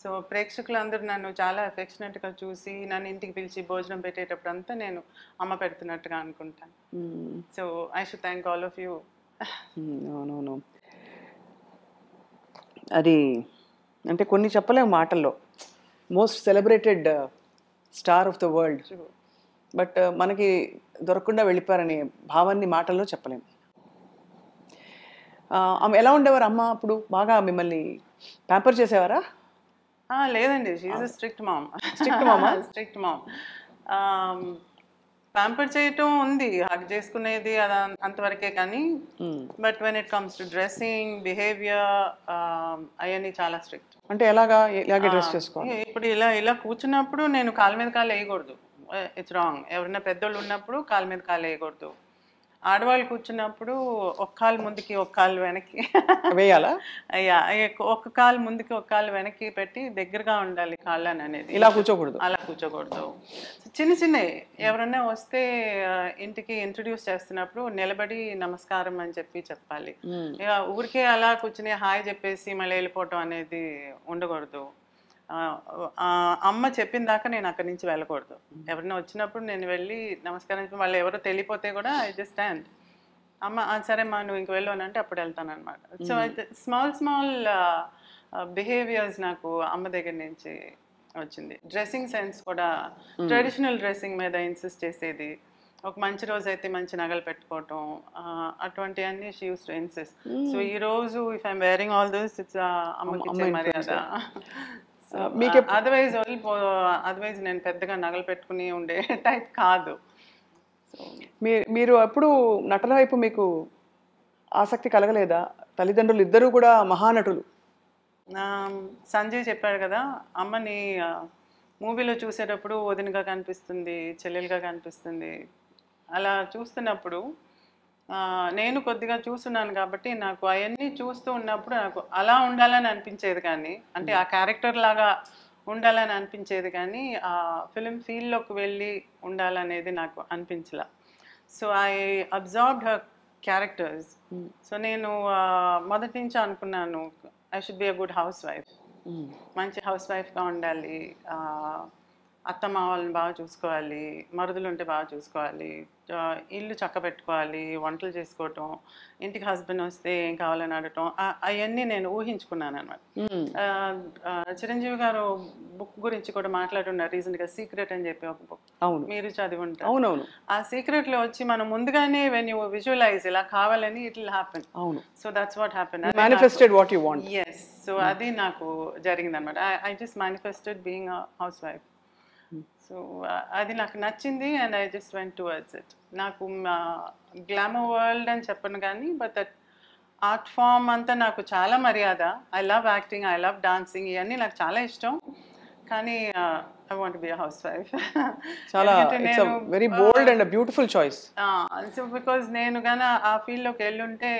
So ప్రేక్షకులు అందరూ నన్ను చాలా అఫెక్షనేట్గా చూసి నన్ను ఇంటికి పిలిచి భోజనం పెట్టేటప్పుడు అంతా నేను అమ్మ పెడుతున్నట్టుగా అనుకుంటాను. So I should thank all of you. అవునవును, అది అంటే కొన్ని చెప్పలేము మాటల్లో. Most celebrated star of the world, but మనకి దొరకకుండా వెళ్ళిపోయారనే భావాన్ని మాటల్లో చెప్పలేము. ఆమె ఎలా ఉండేవారు అమ్మ అప్పుడు? బాగా మిమ్మల్ని ప్యాంపర్ చేసేవారా? లేదండి, షీఈ్ స్ట్రిక్ట్ మామ్. స్ట్రిక్ట్ మామా? Strict mom. ప్యాంపర్ చేయటం ఉంది, హగ్ చేసుకునేది అది అంతవరకే. కానీ but when it comes to dressing, behaviour, అవన్నీ చాలా స్ట్రిక్ట్. అంటే ఎలాగే డ్రెస్ చేసుకోవాలి? ఇప్పుడు ఇలా ఇలా కూర్చున్నప్పుడు నేను కాలు మీద కాలు వేయకూడదు, ఇట్స్ రాంగ్. ఎవరైనా పెద్దోళ్ళు ఉన్నప్పుడు కాలు మీద కాలు వేయకూడదు. ఆడవాళ్ళు కూర్చున్నప్పుడు ఒక కాలు ముందుకి ఒక కాలు వెనక్కి వేయాలా? అయ్యా, ఒక కాలు ముందుకి ఒక కాలు వెనక్కి పెట్టి దగ్గరగా ఉండాలి కాళ్ళని అనేది. ఇలా కూర్చోకూడదు, అలా కూర్చోకూడదు. చిన్న చిన్నవి ఎవరన్నా వస్తే ఇంటికి ఇంట్రడ్యూస్ చేస్తున్నప్పుడు నిలబడి నమస్కారం అని చెప్పాలి. ఇక ఊరికే అలా కూర్చుని హాయ్ చెప్పేసి మళ్ళీ వెళ్ళిపోవటం అనేది ఉండకూడదు. అమ్మ చెప్పిన దాకా నేను అక్కడి నుంచి వెళ్ళకూడదు. ఎవరైనా వచ్చినప్పుడు నేను వెళ్ళి నమస్కారం, వాళ్ళు ఎవరో తెలియపోతే కూడా ఐ జస్ట్ స్టాండ్. అమ్మ సరే మా నువ్వు ఇంక వెళ్ళు అని అంటే అప్పుడు వెళ్తాను అనమాట. సో స్మాల్ స్మాల్ బిహేవియర్స్ నాకు అమ్మ దగ్గర నుంచి వచ్చింది. డ్రెస్సింగ్ సెన్స్ కూడా ట్రెడిషనల్ డ్రెస్సింగ్ మీద ఇన్సిస్ట్ చేసేది. ఒక మంచి రోజు అయితే మంచి నగలు పెట్టుకోవటం, అటువంటివన్నీ she used to insist. So ఈ రోజు if I'm wearing all this, it's అమ్మకి ఇచ్చే మర్యాద. అదర్వైజ్ నేను పెద్దగా నగలు పెట్టుకుని ఉండే టైప్ కాదు. మీరు ఎప్పుడు నటన వైపు మీకు ఆసక్తి కలగలేదా? తల్లిదండ్రులు ఇద్దరు కూడా మహానటులు. సంజయ్ చెప్పాడు కదా, అమ్మని మూవీలో చూసేటప్పుడు వదినగా కనిపిస్తుంది, చెల్లెలుగా కనిపిస్తుంది. అలా చూస్తున్నప్పుడు నేను కొద్దిగా చూస్తున్నాను కాబట్టి నాకు అవన్నీ చూస్తూ ఉన్నప్పుడు నాకు అలా ఉండాలని అనిపించేది. కానీ అంటే ఆ క్యారెక్టర్ లాగా ఉండాలని అనిపించేది, కానీ ఆ ఫిలిం ఫీల్డ్లోకి వెళ్ళి ఉండాలనేది నాకు అనిపించలా. So I observed her characters. So నేను మొదటి నుంచి అనుకున్నాను I should be a good housewife. మంచి హౌస్ వైఫ్గా ఉండాలి, అత్తమ్మ వాళ్ళని బాగా చూసుకోవాలి, మరుదులు ఉంటే బాగా చూసుకోవాలి, ఇల్లు చక్క పెట్టుకోవాలి, వంటలు చేసుకోవటం, ఇంటికి హస్బెండ్ వస్తే ఏం కావాలని అడగటం, అవన్నీ నేను ఊహించుకున్నాను అనమాట. చిరంజీవి గారు బుక్ గురించి కూడా మాట్లాడున్నారు రీసెంట్గా, సీక్రెట్ అని చెప్పి ఒక బుక్. అవును, మీరు చదివి ఉంటారు. అవునవును. ఆ సీక్రెట్లో వచ్చి మనం ముందుగానే వెన్ యూ విజువలైజ్ ఇలా కావాలని ఇట్ విల్ హ్యాపెన్. అవును. So that's what happen. Manifested what you want. yes. So అది నాకు జరిగింది అనమాట. I just manifested being a house wife. So అది నాకు నచ్చింది and I just went towards it. నాకు గ్లామర్ వరల్డ్ అని చెప్పను కానీ బట్ దట్ ఆర్ట్ ఫామ్ అంతా నాకు చాలా మర్యాద. I love acting, I love dancing, ఇవన్నీ నాకు చాలా ఇష్టం. కానీ I want be a housewife. చాలా very bold and beautiful choice. So because నేను కానీ ఆ ఫీల్డ్లోకి వెళ్ళుంటే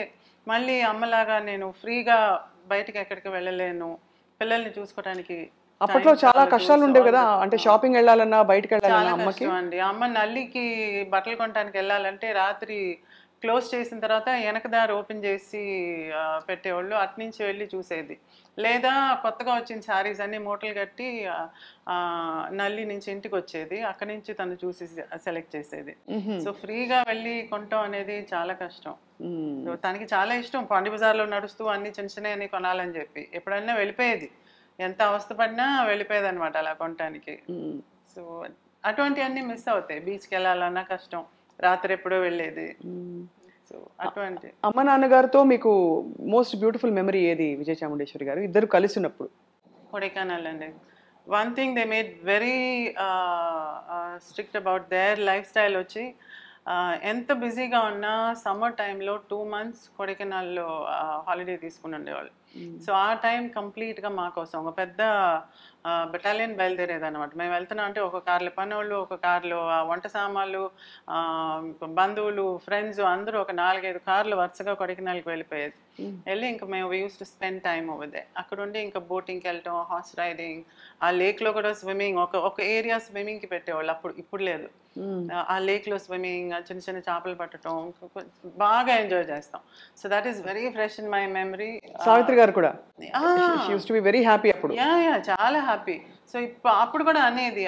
మళ్ళీ అమ్మలాగా నేను ఫ్రీగా బయటకి ఎక్కడికి వెళ్ళలేను, పిల్లల్ని చూసుకోవడానికి. అప్పట్లో చాలా కష్టాలు ఉండేవి కదా, అంటే షాపింగ్ వెళ్ళాలన్నా బయటకు వెళ్ళాలన్నా అమ్మకి. అండి, అమ్మ నల్లికి బట్టలు కొనడానికి వెళ్ళాలంటే రాత్రి క్లోజ్ చేసిన తర్వాత వెనకదారి ఓపెన్ చేసి పెట్టేవాళ్ళు, అట్నుంచి వెళ్ళి చూసేది. లేదా కొత్తగా వచ్చిన శారీస్ అన్ని మూటలు కట్టి నల్లి నుంచి ఇంటికి వచ్చేది, అక్కడి నుంచి తను చూసి సెలెక్ట్ చేసేది. సో ఫ్రీగా వెళ్ళి కొనటం అనేది చాలా కష్టం. తనకి చాలా ఇష్టం పాండి బజార్లో నడుస్తూ అన్ని చిన్న చిన్న అన్ని కొనాలని చెప్పి ఎప్పుడన్నా వెళ్ళిపోయేది, ఎంత అవస్థపడినా వెళ్ళిపోయేది అనమాట అలా కొనటానికి. సో అటువంటివన్నీ మిస్ అవుతాయి. బీచ్కి వెళ్ళాలన్నా కష్టం, రాత్రి ఎప్పుడో వెళ్ళేది. సో అటువంటి. అమ్మ నాన్నగారితో మీకు మోస్ట్ బ్యూటిఫుల్ మెమరీ ఏది విజయ చాముండేశ్వరి గారు ఇద్దరు కలిసి ఉన్నప్పుడు? కొడైకెనాల్ అండి. One thing they made very strict about their life style వచ్చి ఎంత బిజీగా ఉన్నా సమ్మర్ టైంలో 2 months కొడైకెనాల్లో హాలిడే తీసుకుని ఉండేవాళ్ళు. సో ఆ టైం కంప్లీట్గా మా కోసం ఒక పెద్ద బెటాలియన్ బయలుదేరేది అనమాట. మేము వెళ్తున్నాం అంటే ఒక కార్లో పనోళ్ళు, ఒక కార్లో వంట సామాన్లు, బంధువులు, ఫ్రెండ్స్ అందరూ ఒక 4-5 కార్లు వరుసగా కొడైకెనాల్కి వెళ్ళిపోయేది. వెళ్ళి ఇంకా మేము use to spend time over they. అక్కడ ఉండి ఇంకా బోటింగ్కి వెళ్ళటం, హార్స్ రైడింగ్, ఆ లేక్లో కూడా స్విమ్మింగ్, ఒక ఏరియా స్విమ్మింగ్కి పెట్టేవాళ్ళు అప్పుడు, ఇప్పుడు లేదు. ఆ లేక్లో స్విమ్మింగ్, చిన్న చిన్న చేపలు పట్టడం బాగా ఎంజాయ్ చేస్తాం. So that is very fresh in my memory. Savitri garu కూడా వెరీ హ్యాపీ అప్పుడు. యా చాలా హ్యాపీ. సో అప్పుడు కూడా అనేది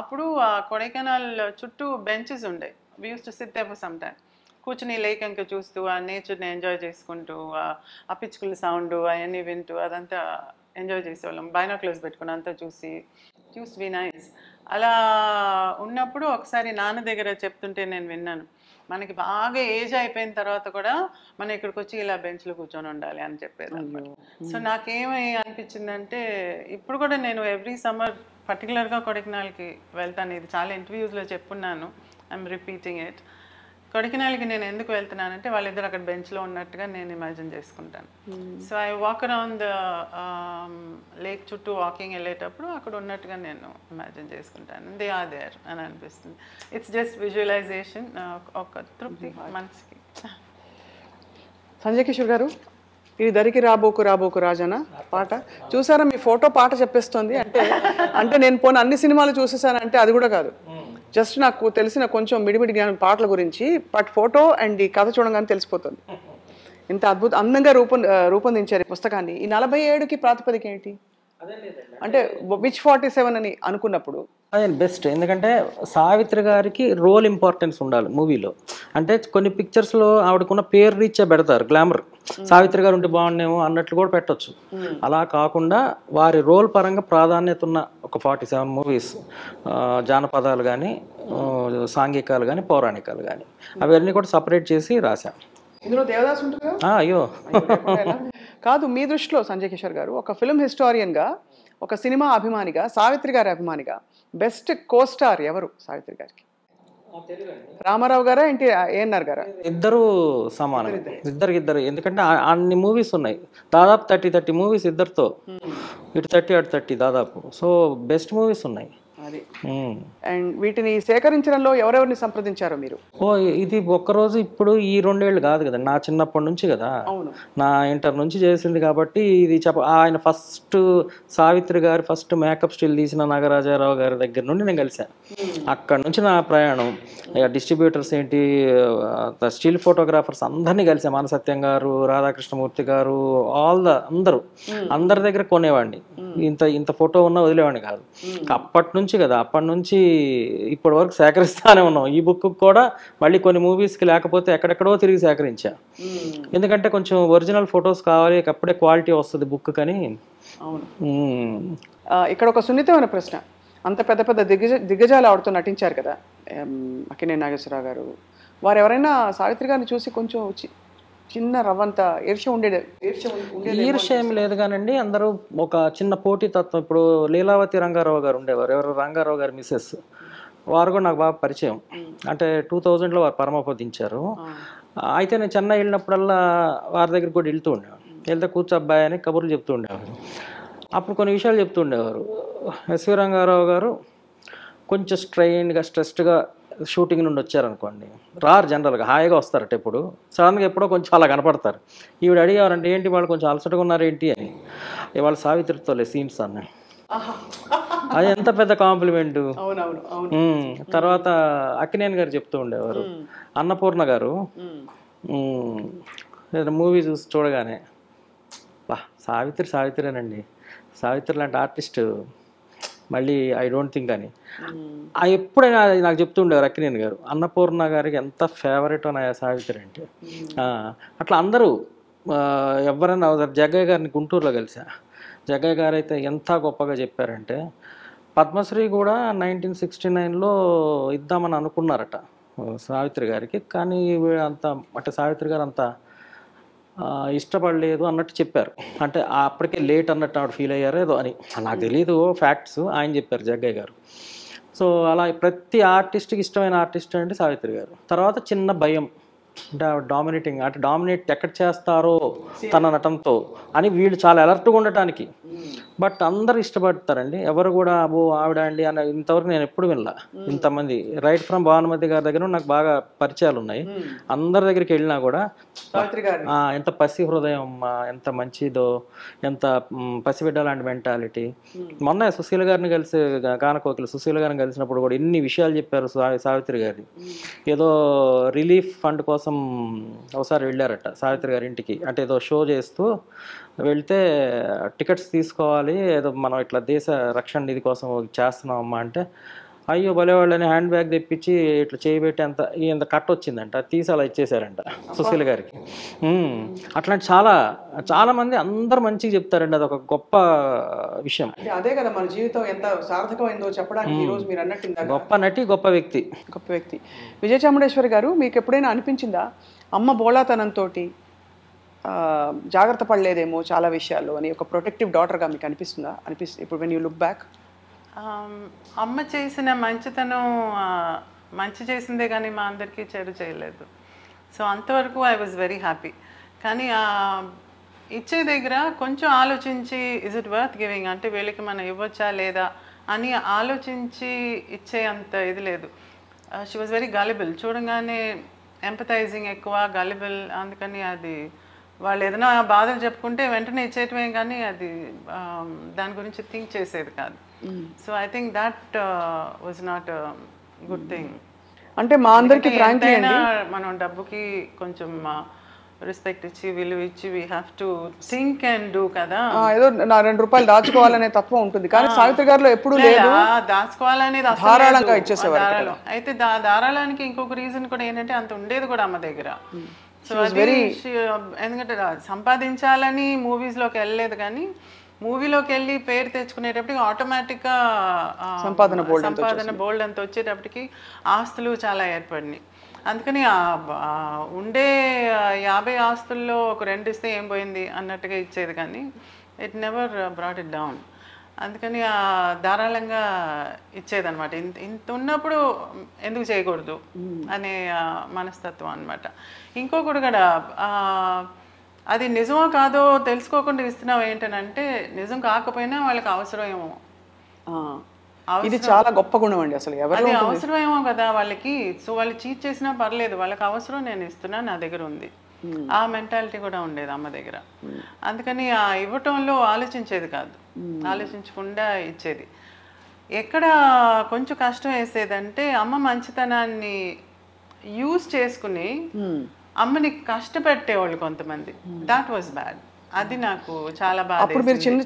అప్పుడు కొడైకెనాల్ చుట్టూ బెంచెస్ ఉండే. We used to sit there for some time, కూర్చుని లేక్ ఇంకా చూస్తూ ఆ నేచర్ని ఎంజాయ్ చేసుకుంటూ ఆ పిచ్చుకల సౌండ్ అవన్నీ వింటూ అదంతా ఎంజాయ్ చేసేవాళ్ళం. బైనాక్యులర్స్ పెట్టుకుని అంతా చూసి బి నైస్. అలా ఉన్నప్పుడు ఒకసారి నాన్న దగ్గర చెప్తుంటే నేను విన్నాను, మనకి బాగా ఏజ్ అయిపోయిన తర్వాత కూడా మనం ఇక్కడికి వచ్చి ఇలా బెంచ్లో కూర్చొని ఉండాలి అని చెప్పేది. సో నాకేమై అనిపించిందంటే ఇప్పుడు కూడా నేను ఎవ్రీ సమ్మర్ పర్టికులర్గా కొడైకెనాల్కి వెళ్తాను. ఇది చాలా ఇంటర్వ్యూస్లో చెప్పున్నాను, ఐఎమ్ రిపీటింగ్ ఇట్. కొడైకెనాల్కి నేను ఎందుకు వెళ్తున్నానంటే వాళ్ళిద్దరు అక్కడ బెంచ్లో ఉన్నట్టుగా నేను ఇమాజిన్ చేసుకుంటాను. So I walk around the lake చుట్టూ వాకింగ్ వెళ్ళేటప్పుడు అక్కడ ఉన్నట్టుగా నేను ఇమాజిన్ చేసుకుంటాను. దే ఆర్ దేర్ అని అనిపిస్తుంది. ఇట్స్ జస్ట్ విజువలైజేషన్, ఒక తృప్తి మనసుకి. సంజయ్ కిషోర్ గారు, ఇది దరికి రాబోకు రాబోకు రాజన పాట చూసారా? మీ ఫోటో పాట చెప్పేస్తుంది. అంటే నేను పోనీ అన్ని సినిమాలు చూసేసానంటే అది కూడా కాదు. జస్ట్ నాకు తెలిసిన కొంచెం మిడిమిడి జ్ఞానం పాటల గురించి, బట్ ఫోటో అండ్ ఈ కథ చూడగానే తెలిసిపోతుంది. ఇంత అందంగా రూపొందించారు ఈ పుస్తకాన్ని. ఈ 47కి ప్రాతిపదిక ఏంటి? అంటే విచ్ 47 అని అనుకున్నప్పుడు అదే బెస్ట్. ఎందుకంటే సావిత్రి గారికి రోల్ ఇంపార్టెన్స్ ఉండాలి మూవీలో. అంటే కొన్ని పిక్చర్స్లో ఆవిడకున్న పేరు రీచ్ పెడతారు, గ్లామర్, సావిత్రి గారు ఉంటే బాగుండేమో అన్నట్లు కూడా పెట్టచ్చు. అలా కాకుండా వారి రోల్ పరంగా ప్రాధాన్యత ఉన్న ఒక 47 మూవీస్, జానపదాలు కానీ, సాంఘికాలు కానీ, పౌరాణికాలు కానీ, అవన్నీ కూడా సపరేట్ చేసి రాశాం. ఇందులో దేవదాస్ ఉంటుంది. అయ్యో కాదు, మీ దృష్టిలో సంజయ్ కిషోర్ గారు ఒక ఫిల్మ్ హిస్టారియన్గా, ఒక సినిమా అభిమానిగా, సావిత్రి గారి అభిమానిగా బెస్ట్ కోస్టార్ ఎవరు సావిత్రి గారికి? రామారావు గారా ఏఎన్ఆర్ గారా? ఇద్దరు సమానం, ఇద్దరు. ఎందుకంటే అన్ని మూవీస్ ఉన్నాయి, దాదాపు 30 మూవీస్ ఇద్దరితో, ఇటు 30 అటు 30 దాదాపు. సో బెస్ట్ మూవీస్ ఉన్నాయి. అది అండ్ వీటిని సేకరించడంలో ఎవరెవరిని సంప్రదించారో మీరు? ఇది ఒక్కరోజు ఇప్పుడు ఈ 2 ఏళ్ళు కాదు కదా, నా చిన్నప్పటి నుంచి కదా, నా ఇంటర్ నుంచి చేసింది కాబట్టి ఇది ఆయన ఫస్ట్ సావిత్రి గారి ఫస్ట్ మేకప్ స్టిల్ తీసిన నాగరాజారావు గారి దగ్గర నుండి నేను కలిసాను. అక్కడ నుంచి నా ప్రయాణం, డిస్ట్రిబ్యూటర్స్ ఏంటి, స్టిల్ ఫోటోగ్రాఫర్స్ అందరినీ కలిసాను. మానసత్యం గారు, రాధాకృష్ణమూర్తి గారు, అందరి దగ్గర కొనేవాడిని. ఇంత ఫోటో ఉన్నా వదిలేవాడిని కాదు. అప్పటి నుంచి ఇప్పటి వరకు సేకరిస్తానే ఉన్నాం. ఈ బుక్ కూడా మళ్ళీ కొన్ని మూవీస్కి లేకపోతే ఎక్కడెక్కడో తిరిగి సేకరించా. ఎందుకంటే కొంచెం ఒరిజినల్ ఫొటోస్ కావాలి, అప్పుడే క్వాలిటీ వస్తుంది బుక్ కానీ. ఇక్కడ ఒక సున్నితమైన ప్రశ్న. అంత పెద్ద దిగ్గజాలు ఆడుతూ నటించారు కదా, అక్కినేని నాగేశ్వరరావు గారు, వారు ఎవరైనా సావిత్రి గారిని చూసి కొంచెం చిన్న రవ్వంత ఈర్ష్య ఏం లేదు కానండి. అందరూ ఒక చిన్న పోటీ తత్వం. ఇప్పుడు లీలావతి రంగారావు గారు ఉండేవారు, ఎవరు రంగారావు గారు మిస్సెస్, వారు కూడా నాకు బాగా పరిచయం. అంటే 2000లో వారు పరమపదించారు. అయితే నేను చెన్నై వెళ్ళినప్పుడల్లా వారి దగ్గరికి కూడా వెళ్తూ ఉండేవారు. వెళ్తే కూర్చోబ్బాయి అని కబుర్లు చెప్తూ ఉండేవారు. అప్పుడు కొన్ని విషయాలు చెప్తూ ఉండేవారు. ఎస్వి రంగారావు గారు కొంచెం స్ట్రెస్డ్గా షూటింగ్ నుండి వచ్చారనుకోండి, రారు జనరల్గా, హాయిగా వస్తారట. ఎప్పుడు సడన్గా ఎప్పుడో కొంచెం అలా కనపడతారు. ఈవిడ అడిగారంటే ఏంటి వాళ్ళు కొంచెం అలసటగా ఉన్నారు ఏంటి అని. ఇవాళ సావిత్రితోలే సీన్స్ అన్న, అది ఎంత పెద్ద కాంప్లిమెంటు. తర్వాత అక్కినేని గారు చెప్తూ ఉండేవారు, అన్నపూర్ణ గారు మూవీ చూడగానే బా సావిత్రినేనండి, సావిత్రి లాంటి ఆర్టిస్ట్ మళ్ళీ ఐ డోంట్ థింక్ అని ఎప్పుడైనా నాకు చెప్తుండేవారు అక్కినేని గారు. అన్నపూర్ణ గారికి ఎంత ఫేవరెట్ అన్నాయా సావిత్రి అంటే. అట్లా అందరూ ఎవరైనా జగ్గయ్య గారిని గుంటూరులో కలిసా. జగ్గయ్య గారు అయితే ఎంత గొప్పగా చెప్పారంటే, పద్మశ్రీ కూడా 1969లో ఇద్దామని అనుకున్నారట సావిత్రి గారికి. కానీ అంత అంటే సావిత్రి గారు అంత ఇష్టపడలేదు అన్నట్టు చెప్పారు. అంటే అప్పటికే లేట్ అన్నట్టు ఆవిడ ఫీల్ అయ్యారో ఏదో అని. నాకు తెలీదు ఫ్యాక్ట్స్, ఆయన చెప్పారు జగ్గయ్య గారు. సో అలా ప్రతి ఆర్టిస్ట్కి ఇష్టమైన ఆర్టిస్ట్ అంటే సావిత్రి గారు. తర్వాత చిన్న భయం, అంటే ఆవిడ డామినేటింగ్, అంటే డామినేట్ ఎక్కడ చేస్తారో తన నటనతో అని వీళ్ళు చాలా అలర్ట్గా ఉండటానికి. బట్ అందరు ఇష్టపడతారండి, ఎవరు కూడా అబ్బో ఆవిడ అండి అని ఇంతవరకు నేను ఎప్పుడు వినలా. ఇంతమంది రైట్ ఫ్రమ్ భానుమతి గారి దగ్గర నాకు బాగా పరిచయాలు ఉన్నాయి. అందరి దగ్గరికి వెళ్ళినా కూడా ఎంత పసి హృదయం అమ్మా, ఎంత మంచిదో, ఎంత పసిబిడ్డ లాంటి మెంటాలిటీ. మొన్న సుశీల గారిని కలిసి, గానకోకిల సుశీల గారిని కలిసినప్పుడు కూడా ఎన్ని విషయాలు చెప్పారు సావిత్రి గారి. ఏదో రిలీఫ్ ఫండ్ కోసం ఒకసారి వెళ్ళారట సావిత్రి గారి ఇంటికి, అంటే ఏదో షో చేస్తూ వెళ్తే టికెట్స్ తీసుకోవాలి, ఏదో మనం ఇట్లా దేశ రక్షణ నిధి కోసం చేస్తున్నామమ్మా అంటే, అయ్యో భలేవాళ్ళని హ్యాండ్ బ్యాగ్ తెప్పించి ఇట్లా చేయబెట్టి ఇంత కట్ వచ్చిందంట, తీసి అలా ఇచ్చేసారంట సుశీల గారికి. అట్లాంటి చాలా మంది అందరు మంచిగా చెప్తారండి, అది ఒక గొప్ప విషయం. అదే కదా మన జీవితం ఎంత సార్థకమైందో చెప్పడానికి ఈ రోజు మీరు అన్నట్టు గొప్ప నటి, గొప్ప వ్యక్తి. విజయ చాముండేశ్వరి గారు, మీకు ఎప్పుడైనా అనిపించిందా అమ్మ బోళాతనంతో జాగ్రత్త పడలేదేమో చాలా విషయాల్లో అని, ఒక ప్రొటెక్టివ్ డాటర్గా మీకు అనిపిస్తుందా? ఇప్పుడు వెన్ యూ లుక్ బ్యాక్. అమ్మ చేసిన మంచితనం, మంచి చేసిందే కానీ మా అందరికీ చెడు చేయలేదు. సో అంతవరకు ఐ వాజ్ వెరీ హ్యాపీ. కానీ ఇచ్చే దగ్గర కొంచెం ఆలోచించి, ఇజ్ ఇట్ వర్త్ గివింగ్, అంటే వీళ్ళకి మనం ఇవ్వచ్చా లేదా అని ఆలోచించి ఇచ్చే అంత ఇది లేదు. షీ వాజ్ వెరీ గలిబుల్, చూడంగానే ఎంపథైజింగ్ ఎక్కువ, గలిబుల్. అందుకని అది వాళ్ళు ఏదైనా బాధలు చెప్పుకుంటే వెంటనే ఇచ్చేయటమే కానీ అది దాని గురించి థింక్ చేసేది కాదు. So I think that was not good thing. అంటే మా అందరికి మనం డబ్బుకి కొంచెం రెస్పెక్ట్ ఇచ్చి, విలువ ఇచ్చి, we have to think and do కదా. ఏదో నా 2 రూపాయలు దాచుకోవాలనే తత్వం ఉంటుంది, కానీ సావిత్రి గారిలో ఎప్పుడు లేదు. దాచుకోవాలనేది ధారాళంగా ఇచ్చేసేవారు. అయితే ధారాళానికి ఇంకొక రీజన్ కూడా ఏంటంటే అంత ఉండేది కూడా అమ్మ దగ్గర. సో అది ఎందుకంటే సంపాదించాలని మూవీస్లోకి వెళ్ళలేదు, కానీ మూవీలోకి వెళ్ళి పేరు తెచ్చుకునేటప్పటికి ఆటోమేటిక్గా సంపాదన బోల్డ్ అంత వచ్చేటప్పటికి ఆస్తులు చాలా ఏర్పడినాయి. అందుకని ఉండే 50 ఆస్తుల్లో ఒక 2 ఇస్తే ఏం పోయింది అన్నట్టుగా ఇచ్చేది, కానీ it never brought it down. అందుకని ధారాళంగా ఇచ్చేదనమాట. ఇంత ఉన్నప్పుడు ఎందుకు చేయకూడదు అనే మనస్తత్వం అనమాట. ఇంకొకటి కూడా అది నిజమో కాదో తెలుసుకోకుండా ఇస్తున్నావు ఏంటనంటే, నిజం కాకపోయినా వాళ్ళకి అవసరం ఏమో. ఇది చాలా గొప్ప గుణం అండి అసలు. అది అవసరం ఏమో కదా వాళ్ళకి. సో వాళ్ళు చీట్ చేసినా పర్లేదు, వాళ్ళకి అవసరం, నేను ఇస్తున్నా, నా దగ్గర ఉంది, ఆ మెంటాలిటీ కూడా ఉండేది అమ్మ దగ్గర. అందుకని ఆ ఇవ్వటంలో ఆలోచించేది కాదు, ఆలోచించకుండా ఇచ్చేది. ఎక్కడ కొంచెం కష్టం వేసేదంటే అమ్మ మంచితనాన్ని యూజ్ చేసుకుని అమ్మని కష్టపెట్టేవాళ్ళు కొంతమంది. That was bad. అది నాకు చాలా బాధ.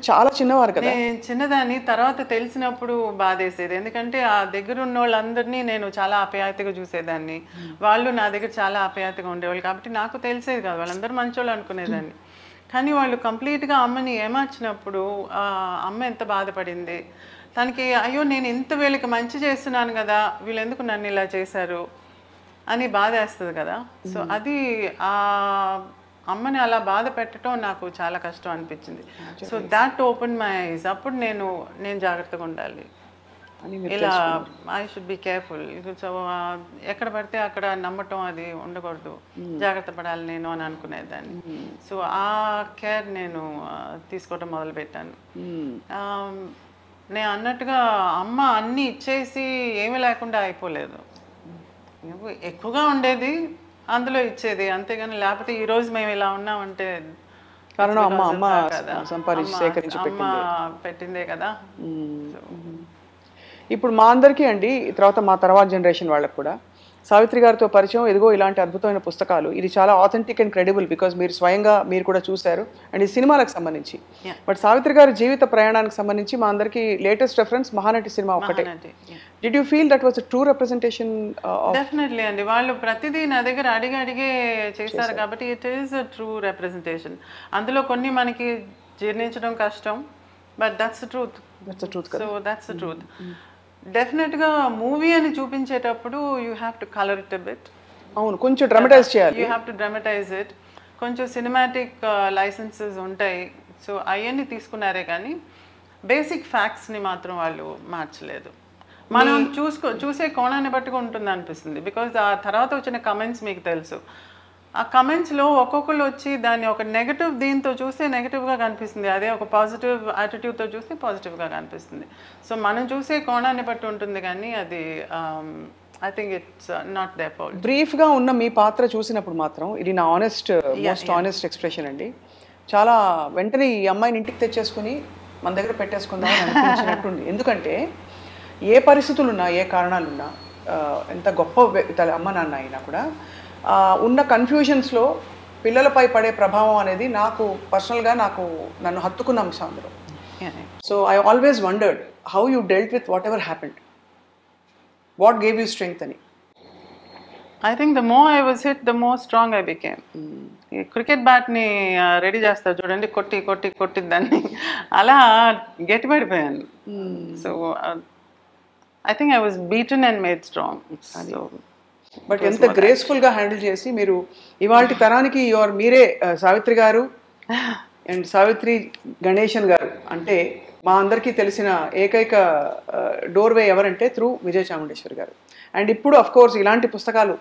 చాలా చిన్నవారు కదా, నేను చిన్నదాన్ని. తర్వాత తెలిసినప్పుడు బాధేసేది, ఎందుకంటే ఆ దగ్గర ఉన్న వాళ్ళందరినీ నేను చాలా ఆప్యాయతగా చూసేదాన్ని, వాళ్ళు నా దగ్గర చాలా ఆప్యాయతగా ఉండేవాళ్ళు. కాబట్టి నాకు తెలిసేది కాదు, వాళ్ళందరూ మంచోళ్ళు అనుకునేదాన్ని. కానీ వాళ్ళు కంప్లీట్గా అమ్మని ఏమార్చినప్పుడు అమ్మ ఎంత బాధపడింది. తనకి అయ్యో నేను ఇంత వీళ్ళకి మంచి చేస్తున్నాను కదా, వీళ్ళు ఎందుకు నన్ను ఇలా చేశారు అని బాధ వేస్తుంది కదా. సో అది అమ్మని అలా బాధ పెట్టడం నాకు చాలా కష్టం అనిపించింది. So that open my eyes. అప్పుడు నేను జాగ్రత్తగా ఉండాలి, ఇలా I should be careful. So ఎక్కడ పడితే అక్కడ నమ్మటం అది ఉండకూడదు, జాగ్రత్త పడాలి నేను అని అనుకునేదాన్ని. సో ఆ కేర్ నేను తీసుకోవడం మొదలుపెట్టాను. నేను అన్నట్టుగా అమ్మ అన్నీ ఇచ్చేసి ఏమీ లేకుండా అయిపోలేదు, ఎక్కువగా ఉండేది, అందులో ఇచ్చేది, అంతేగాని లేకపోతే ఈ రోజు మేము ఇలా ఉన్నామంటే కారణం అమ్మ పెట్టిందే కదా. ఇప్పుడు మా అందరికీ అండి, మా తర్వాత జనరేషన్ వాళ్ళకు కూడా సావిత్రి గారితో పరిచయం, ఎదుగో ఇలాంటి అద్భుతమైన పుస్తకాలు. ఇది చాలా ఆథెంటిక్ అండ్ క్రెడిబుల్, బికాజ్ మీరు స్వయంగా మీరు కూడా చూశారు, అండ్ ఈ సినిమాలకు సంబంధించి. బట్ సావిత్రి గారి జీవిత ప్రయాణానికి సంబంధించి మా అందరికీ లేటెస్ట్ రెఫరెన్స్ మహానటి సినిమా ఒకటే. Did you feel that was a true representation? Definitely అండి, వాళ్ళు ప్రతిదీ నా దగ్గర అడిగే చేశారు కాబట్టి it is a true representation. అందులో కొన్ని మనకి జీర్ణించడం కష్టం, but that's the truth. So that's the truth. డెఫినెట్గా మూవీ అని చూపించేటప్పుడు you have to colour it a bit. అవును, కొంచెం డ్రామటైజ్ చేయాలి. You have to dramatize it. కొంచెం సినిమాటిక్ లైసెన్సెస్ ఉంటాయి. సో అవన్నీ తీసుకున్నారే కానీ బేసిక్ ఫ్యాక్ట్స్ని మాత్రం వాళ్ళు మార్చలేదు. మనం చూసే కోణాన్ని బట్టి ఉంటుంది అనిపిస్తుంది. బికాజ్ ఆ తర్వాత వచ్చిన కమెంట్స్ మీకు తెలుసు. ఆ కమెంట్స్లో ఒక్కొక్కరు వచ్చి దాన్ని ఒక నెగటివ్ దీంతో చూస్తే నెగటివ్గా కనిపిస్తుంది, అదే ఒక పాజిటివ్ యాటిట్యూడ్తో చూస్తే పాజిటివ్గా కనిపిస్తుంది. సో మనం చూసే కోణాన్ని బట్టి ఉంటుంది కానీ అది I think it's not their fault. బ్రీఫ్గా ఉన్న మీ పాత్ర చూసినప్పుడు మాత్రం ఇది నా మోస్ట్ ఆనెస్ట్ ఎక్స్ప్రెషన్ అండి. చాలా వెంటనే ఈ అమ్మాయిని ఇంటికి తెచ్చేసుకుని మన దగ్గర పెట్టేసుకుందాం అని అనిపించినట్టుంది. ఎందుకంటే ఏ పరిస్థితులున్నా, ఏ కారణాలున్నా, ఎంత గొప్ప అమ్మ నాన్న అయినా కూడా ఉన్న కన్ఫ్యూజన్స్లో పిల్లలపై పడే ప్రభావం అనేది నాకు పర్సనల్గా నన్ను హత్తుకున్న అంశం అందులో. So I always wondered how you dealt with whatever happened, what gave you strength అని. I think the more I was hit the more strong I became. ఈ క్రికెట్ బ్యాట్ని రెడీ చేస్తారు చూడండి, కొట్టి దాన్ని అలా గట్టిపడిపోయాను. So I think I was beaten and made strong. So but ఎంత గ్రేస్ఫుల్గా హ్యాండిల్ చేసి మీరు ఇవాళ తరానికి మీరే సావిత్రి గారు అండ్ సావిత్రి గణేశన్ గారు అంటే మా అందరికీ తెలిసిన ఏకైక డోర్వే ఎవరంటే త్రూ విజయ చాముండేశ్వరి గారు. అండ్ ఇప్పుడు అఫ్ కోర్స్ ఇలాంటి పుస్తకాలు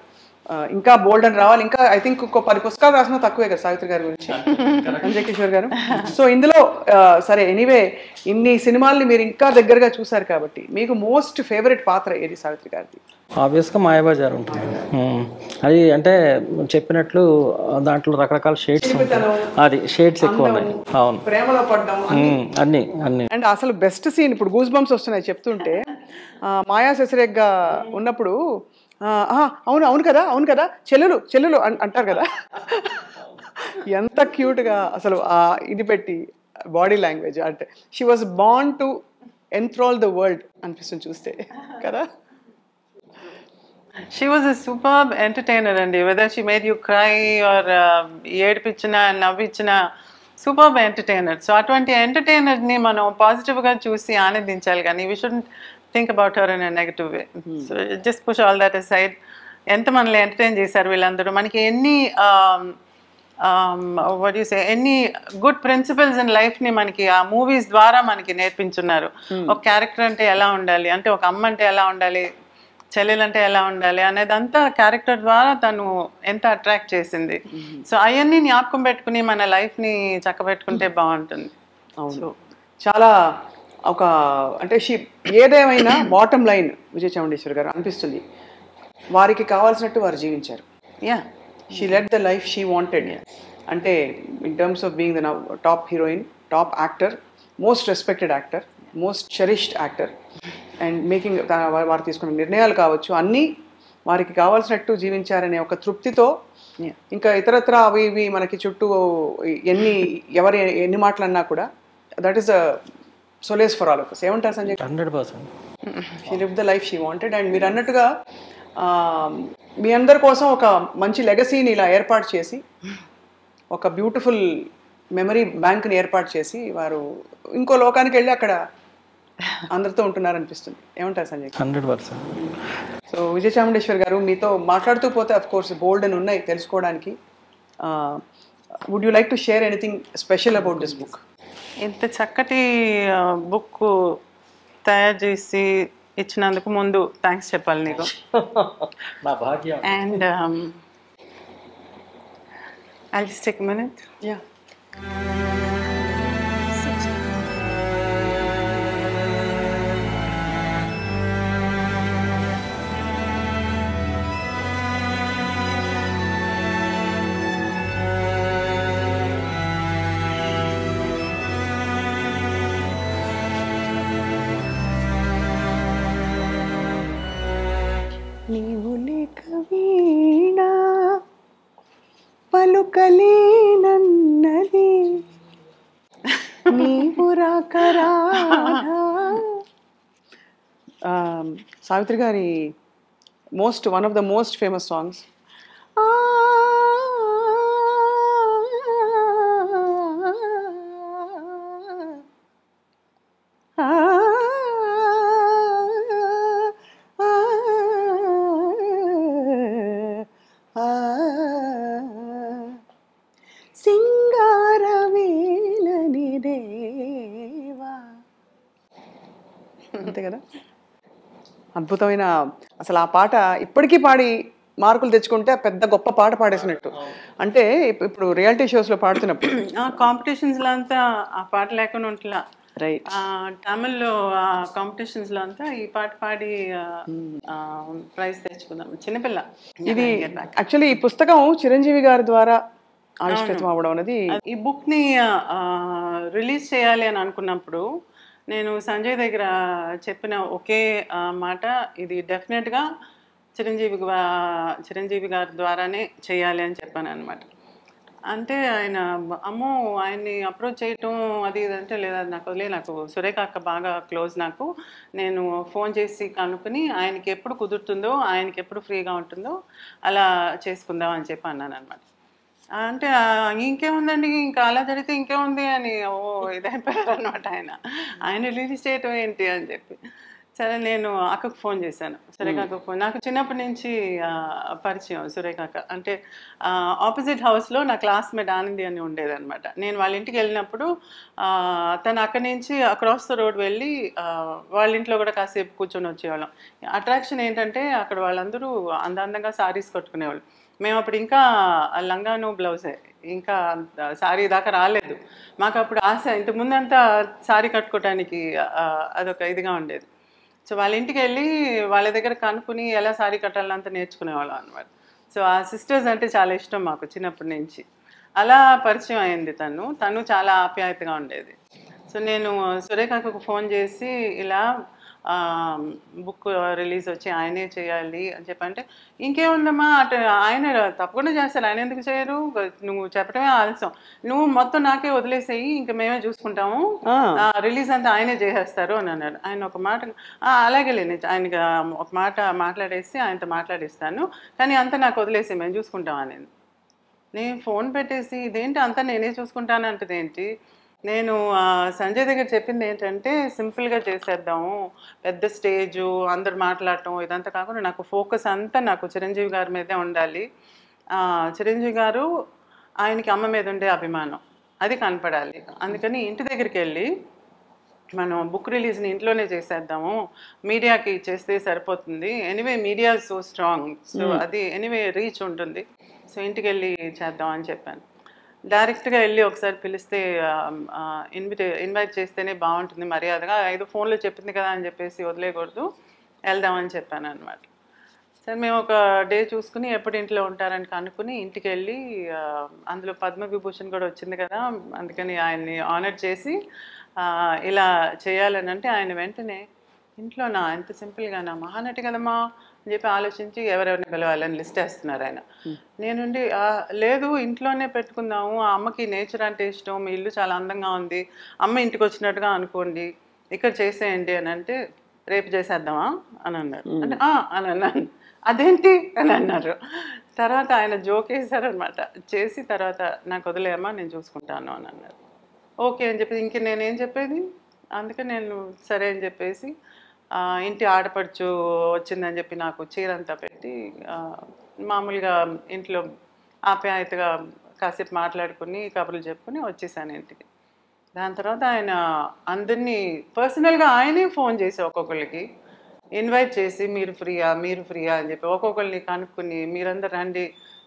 ఇంకా బోల్డ్ అని రావాలి. ఇంకా ఐ థింక్ ఇంకో 10 పుస్తకాలు రాసినా తక్కువే కదా సావిత్రి గారి గురించి, అంజయ్ కిషోర్ గారు. సో ఇందులో సరే ఎనీవే ఇన్ని సినిమాల్ని మీరు ఇంకా దగ్గరగా చూసారు కాబట్టి మీకు మోస్ట్ ఫేవరెట్ పాత్ర ఏది సావిత్రి గారిది? ఆబ్వియస్గా మాయాబజార్ ఉంటుంది. అది అంటే చెప్పినట్లు దాంట్లో రకరకాల షేడ్స్ ఉంటాయి, అది షేడ్స్ ఎక్కువ ఉన్నాయి. అవును, ప్రేమలో పడ్డం అన్ని. అండ్ అసలు బెస్ట్ సీన్ ఇప్పుడు గూస్ బంప్స్ వస్తున్నాయి చెప్తుంటే, మాయా శశిరేఖగా ఉన్నప్పుడు అవును కదా చెల్లెలు అంటారు కదా, ఎంత క్యూట్గా అసలు ఇది పెట్టి బాడీ లాంగ్వేజ్ అంటే she was born to enthral the world అనిపిస్తుంది చూస్తే కదా. She was a superb entertainer, and whether she made you cry or ఏడిపించినా నవ్వించినా సూపర్బ్ ఎంటర్టైనర్. సో అటువంటి ఎంటర్టైనర్ని మనం పాజిటివ్గా చూసి ఆనందించాలి కానీ we shouldn't think about her in a negative way. So just push all that aside. ఎంత మనల్ని ఎంటర్టైన్ చేశారు వీళ్ళందరూ. మనకి ఎన్ని ఎన్ని గుడ్ ప్రిన్సిపల్స్ ఇన్ లైఫ్ని మనకి ఆ మూవీస్ ద్వారా మనకి నేర్పించున్నారు. ఒక క్యారెక్టర్ అంటే ఎలా ఉండాలి, అంటే ఒక అమ్మ అంటే ఎలా ఉండాలి, చెల్లెలంటే ఎలా ఉండాలి అనేదంతా క్యారెక్టర్ ద్వారా తను ఎంత అట్రాక్ట్ చేసింది. సో అవన్నీ జ్ఞాపకం పెట్టుకుని మన లైఫ్ని చక్కబెట్టుకుంటే బాగుంటుంది. అవును, చాలా ఒక అంటే ఏదేమైనా బాటమ్ లైన్ విజయ చాముండేశ్వరి గారు అనిపిస్తుంది వారికి కావాల్సినట్టు వారు జీవించారు. She led the life she wanted. అంటే in terms of being the top heroine, top actor, most respected actor, most cherished actor and making వారు తీసుకున్న నిర్ణయాలు కావచ్చు అన్నీ వారికి కావాల్సినట్టు జీవించారనే ఒక తృప్తితో ఇంకా ఇతరత్ర అవి ఇవి మనకి చుట్టూ ఎన్ని మాటలు అన్నా కూడా that is a solace for all of us. ఏమంటారు Sanjay? 100%. She live the life she wanted. And మీరు అన్నట్టుగా మీ అందరి కోసం ఒక మంచి లెగసీని ఇలా ఏర్పాటు చేసి ఒక బ్యూటిఫుల్ మెమరీ బ్యాంక్ని ఏర్పాటు చేసి వారు ఇంకో లోకానికి వెళ్ళి అక్కడ అందరితో ఉంటున్నారనిపిస్తుంది. ఏమంటారు సంజయ్? 100%. సో విజయ చాముండేశ్వరి గారు మీతో మాట్లాడుతూ పోతే అఫ్ కోర్స్ బోల్డ్ అని ఉన్నాయి తెలుసుకోవడానికి. Would you like to share anything special about this book? ఇంత చక్కటి బుక్ తయారు చేసి ఇచ్చినందుకు ముందు థ్యాంక్స్ చెప్పాలి నీకు. నా భాగ్యం. And I'll just take a minute. Yeah. నీవు లేక వీణా పలుకలేనన్నది నీవు రాకరా. సావిత్రి గారి one of the most famous songs అంతే కదా. అద్భుతమైన అసలు ఆ పాట ఇప్పటికీ పాడి మార్కులు తెచ్చుకుంటే పెద్ద గొప్ప పాట పాడేసినట్టు. అంటే ఇప్పుడు రియాలిటీ షోస్లో పాడుతున్నప్పుడు కాంపిటీషన్స్లో అంతా ఆ పాట లేకుండా ఉంటలా. రైట్. తమిళ్లో కాంపిటీషన్స్లో అంతా ఈ పాట పాడి ప్రైజ్ తెచ్చుకుందాం. చిన్నపిల్ల. ఇది యాక్చువల్లీ ఈ పుస్తకం చిరంజీవి గారి ద్వారా ఆవిష్కృతం అవ్వడం అనేది. ఈ బుక్ని రిలీజ్ చేయాలి అని అనుకున్నప్పుడు నేను సంజయ్ దగ్గర చెప్పిన ఒకే మాట, ఇది డెఫినెట్గా చిరంజీవి గారి ద్వారానే చేయాలి అని చెప్పాను అనమాట. అంటే ఆయన అమ్మో ఆయన్ని అప్రోచ్ చేయటం అది ఇది అంటే లేదా, నాకు వదిలే, నాకు సురేఖ అక్క బాగా క్లోజ్, నాకు నేను ఫోన్ చేసి కనుక్కుని ఆయనకి ఎప్పుడు కుదురుతుందో, ఆయనకి ఎప్పుడు ఫ్రీగా ఉంటుందో అలా చేసుకుందాం అని చెప్పి అన్నాను అనమాట. అంటే ఇంకేముందండి, ఇంకా అలా జరిగితే ఇంకేముంది అని ఇదైపోయారు అనమాట. ఆయన రిలీజ్ చేయటం ఏంటి అని చెప్పి. సరే నేను అక్కకు ఫోన్ చేశాను, సురేఖ అక్కకు ఫోన్. నాకు చిన్నప్పటి నుంచి పరిచయం సురేఖ అక్క. అంటే ఆపోజిట్ హౌస్లో నా క్లాస్మేట్ ఆనంది అని ఉండేదన్నమాట. నేను వాళ్ళ ఇంటికి వెళ్ళినప్పుడు తను అక్కడి నుంచి అక్రాస్ ద రోడ్ వెళ్ళి వాళ్ళ ఇంట్లో కూడా కాసేపు కూర్చొని వచ్చేవాళ్ళం. అట్రాక్షన్ ఏంటంటే అక్కడ వాళ్ళందరూ అందంగా సారీస్ కట్టుకునేవాళ్ళు. మేము అప్పుడు ఇంకా లంగాను బ్లౌజే, ఇంకా సారీ దాకా రాలేదు మాకు. అప్పుడు ఆశ, ఇంతకుముందంతా సారీ కట్టుకోవటానికి అదొక ఇదిగా ఉండేది. సో వాళ్ళ ఇంటికి వెళ్ళి వాళ్ళ దగ్గర కనుక్కుని ఎలా సారీ కట్టాలంతా నేర్చుకునేవాళ్ళం అనమాట. సో ఆ సిస్టర్స్ అంటే చాలా ఇష్టం మాకు చిన్నప్పటి నుంచి. అలా పరిచయం అయింది తను చాలా ఆప్యాయతగా ఉండేది. సో నేను సురేఖకు ఫోన్ చేసి ఇలా బుక్ రిలీజ్ వచ్చి ఆయనే చేయాలి అని చెప్పంటే, ఇంకేముందమ్మా అటు ఆయన తప్పకుండా చేస్తారు, ఆయన ఎందుకు చేయరు, నువ్వు చెప్పడమే ఆలస్యం, నువ్వు మొత్తం నాకే వదిలేసేయి, ఇంకా మేమే చూసుకుంటాము, రిలీజ్ అంతా ఆయనే చేసేస్తారు అని అన్నారు. ఆయన ఒక మాట అలాగే లేని ఆయనకి ఒక మాట మాట్లాడేసి ఆయనతో మాట్లాడిస్తాను, కానీ అంతా నాకు వదిలేసి మేము చూసుకుంటాం అనేది. నేను ఫోన్ పెట్టేసి ఇదేంటి అంతా నేనే చూసుకుంటాను అంటది ఏంటి. నేను సంజయ్ దగ్గర చెప్పింది ఏంటంటే సింపుల్గా చేసేద్దాము, పెద్ద స్టేజు అందరు మాట్లాడటం ఇదంతా కాకుండా నాకు ఫోకస్ అంతా నాకు చిరంజీవి గారి మీదే ఉండాలి. చిరంజీవి గారు ఆయనకి అమ్మ మీద ఉండే అభిమానం అది కనపడాలి. అందుకని ఇంటి దగ్గరికి వెళ్ళి మనం బుక్ రిలీజ్ని ఇంట్లోనే చేసేద్దాము, మీడియాకి చేస్తే సరిపోతుంది, anyway media so strong, so అది ఎనీవే రీచ్ ఉంటుంది, సో ఇంటికి వెళ్ళి చేద్దాం అని చెప్పాను. డైరెక్ట్గా వెళ్ళి ఒకసారి పిలిస్తే ఇన్వైట్ చేస్తేనే బాగుంటుంది మర్యాదగా, ఏదో ఫోన్లో చెప్పింది కదా అని చెప్పేసి వదిలేయకూడదు, వెళ్దామని చెప్పాను అనమాట. సరే మేము ఒక డే చూసుకుని ఎప్పుడు ఇంట్లో ఉంటారని కనుక్కుని ఇంటికి వెళ్ళి, అందులో పద్మవిభూషణ్ కూడా వచ్చింది కదా, అందుకని ఆయన్ని ఆనర్ చేసి ఇలా చేయాలని అంటే ఆయన వెంటనే ఇంట్లోనా, ఎంత సింపుల్గానా, మహానటి కదమ్మా అని చెప్పి ఆలోచించి ఎవరెవరిని పిలవాలని లిస్ట్ వేస్తున్నారు ఆయన. నేనుండి లేదు ఇంట్లోనే పెట్టుకుందాము, ఆ అమ్మకి నేచర్ అంటే ఇష్టం, మీ ఇల్లు చాలా అందంగా ఉంది, అమ్మ ఇంటికి వచ్చినట్టుగా అనుకోండి, ఇక్కడ చేసేయండి అని అంటే, రేపు చేసేద్దామా అని అన్నారు. అంటే అని అన్నాను. అదేంటి అని అన్నారు. తర్వాత ఆయన జోక్ వేశారనమాట. చేసి తర్వాత నాకు వదిలేయమ్మా నేను చూసుకుంటాను అని అన్నారు. ఓకే అని చెప్పి ఇంక నేనేం చెప్పేది, అందుకని నేను సరే అని చెప్పేసి ఇంటి ఆడపడుచు వచ్చిందని చెప్పి నాకు చీరంతా పెట్టి మామూలుగా ఇంట్లో ఆప్యాయతగా కాసేపు మాట్లాడుకుని కబుర్లు చెప్పుకుని వచ్చేసాను ఇంటికి. దాని తర్వాత ఆయన అందరినీ పర్సనల్గా ఆయనే ఫోన్ చేసి ఒక్కొక్కరికి ఇన్వైట్ చేసి మీరు ఫ్రీయా అని చెప్పి ఒక్కొక్కరిని కనుక్కుని మీరందరూ రండి,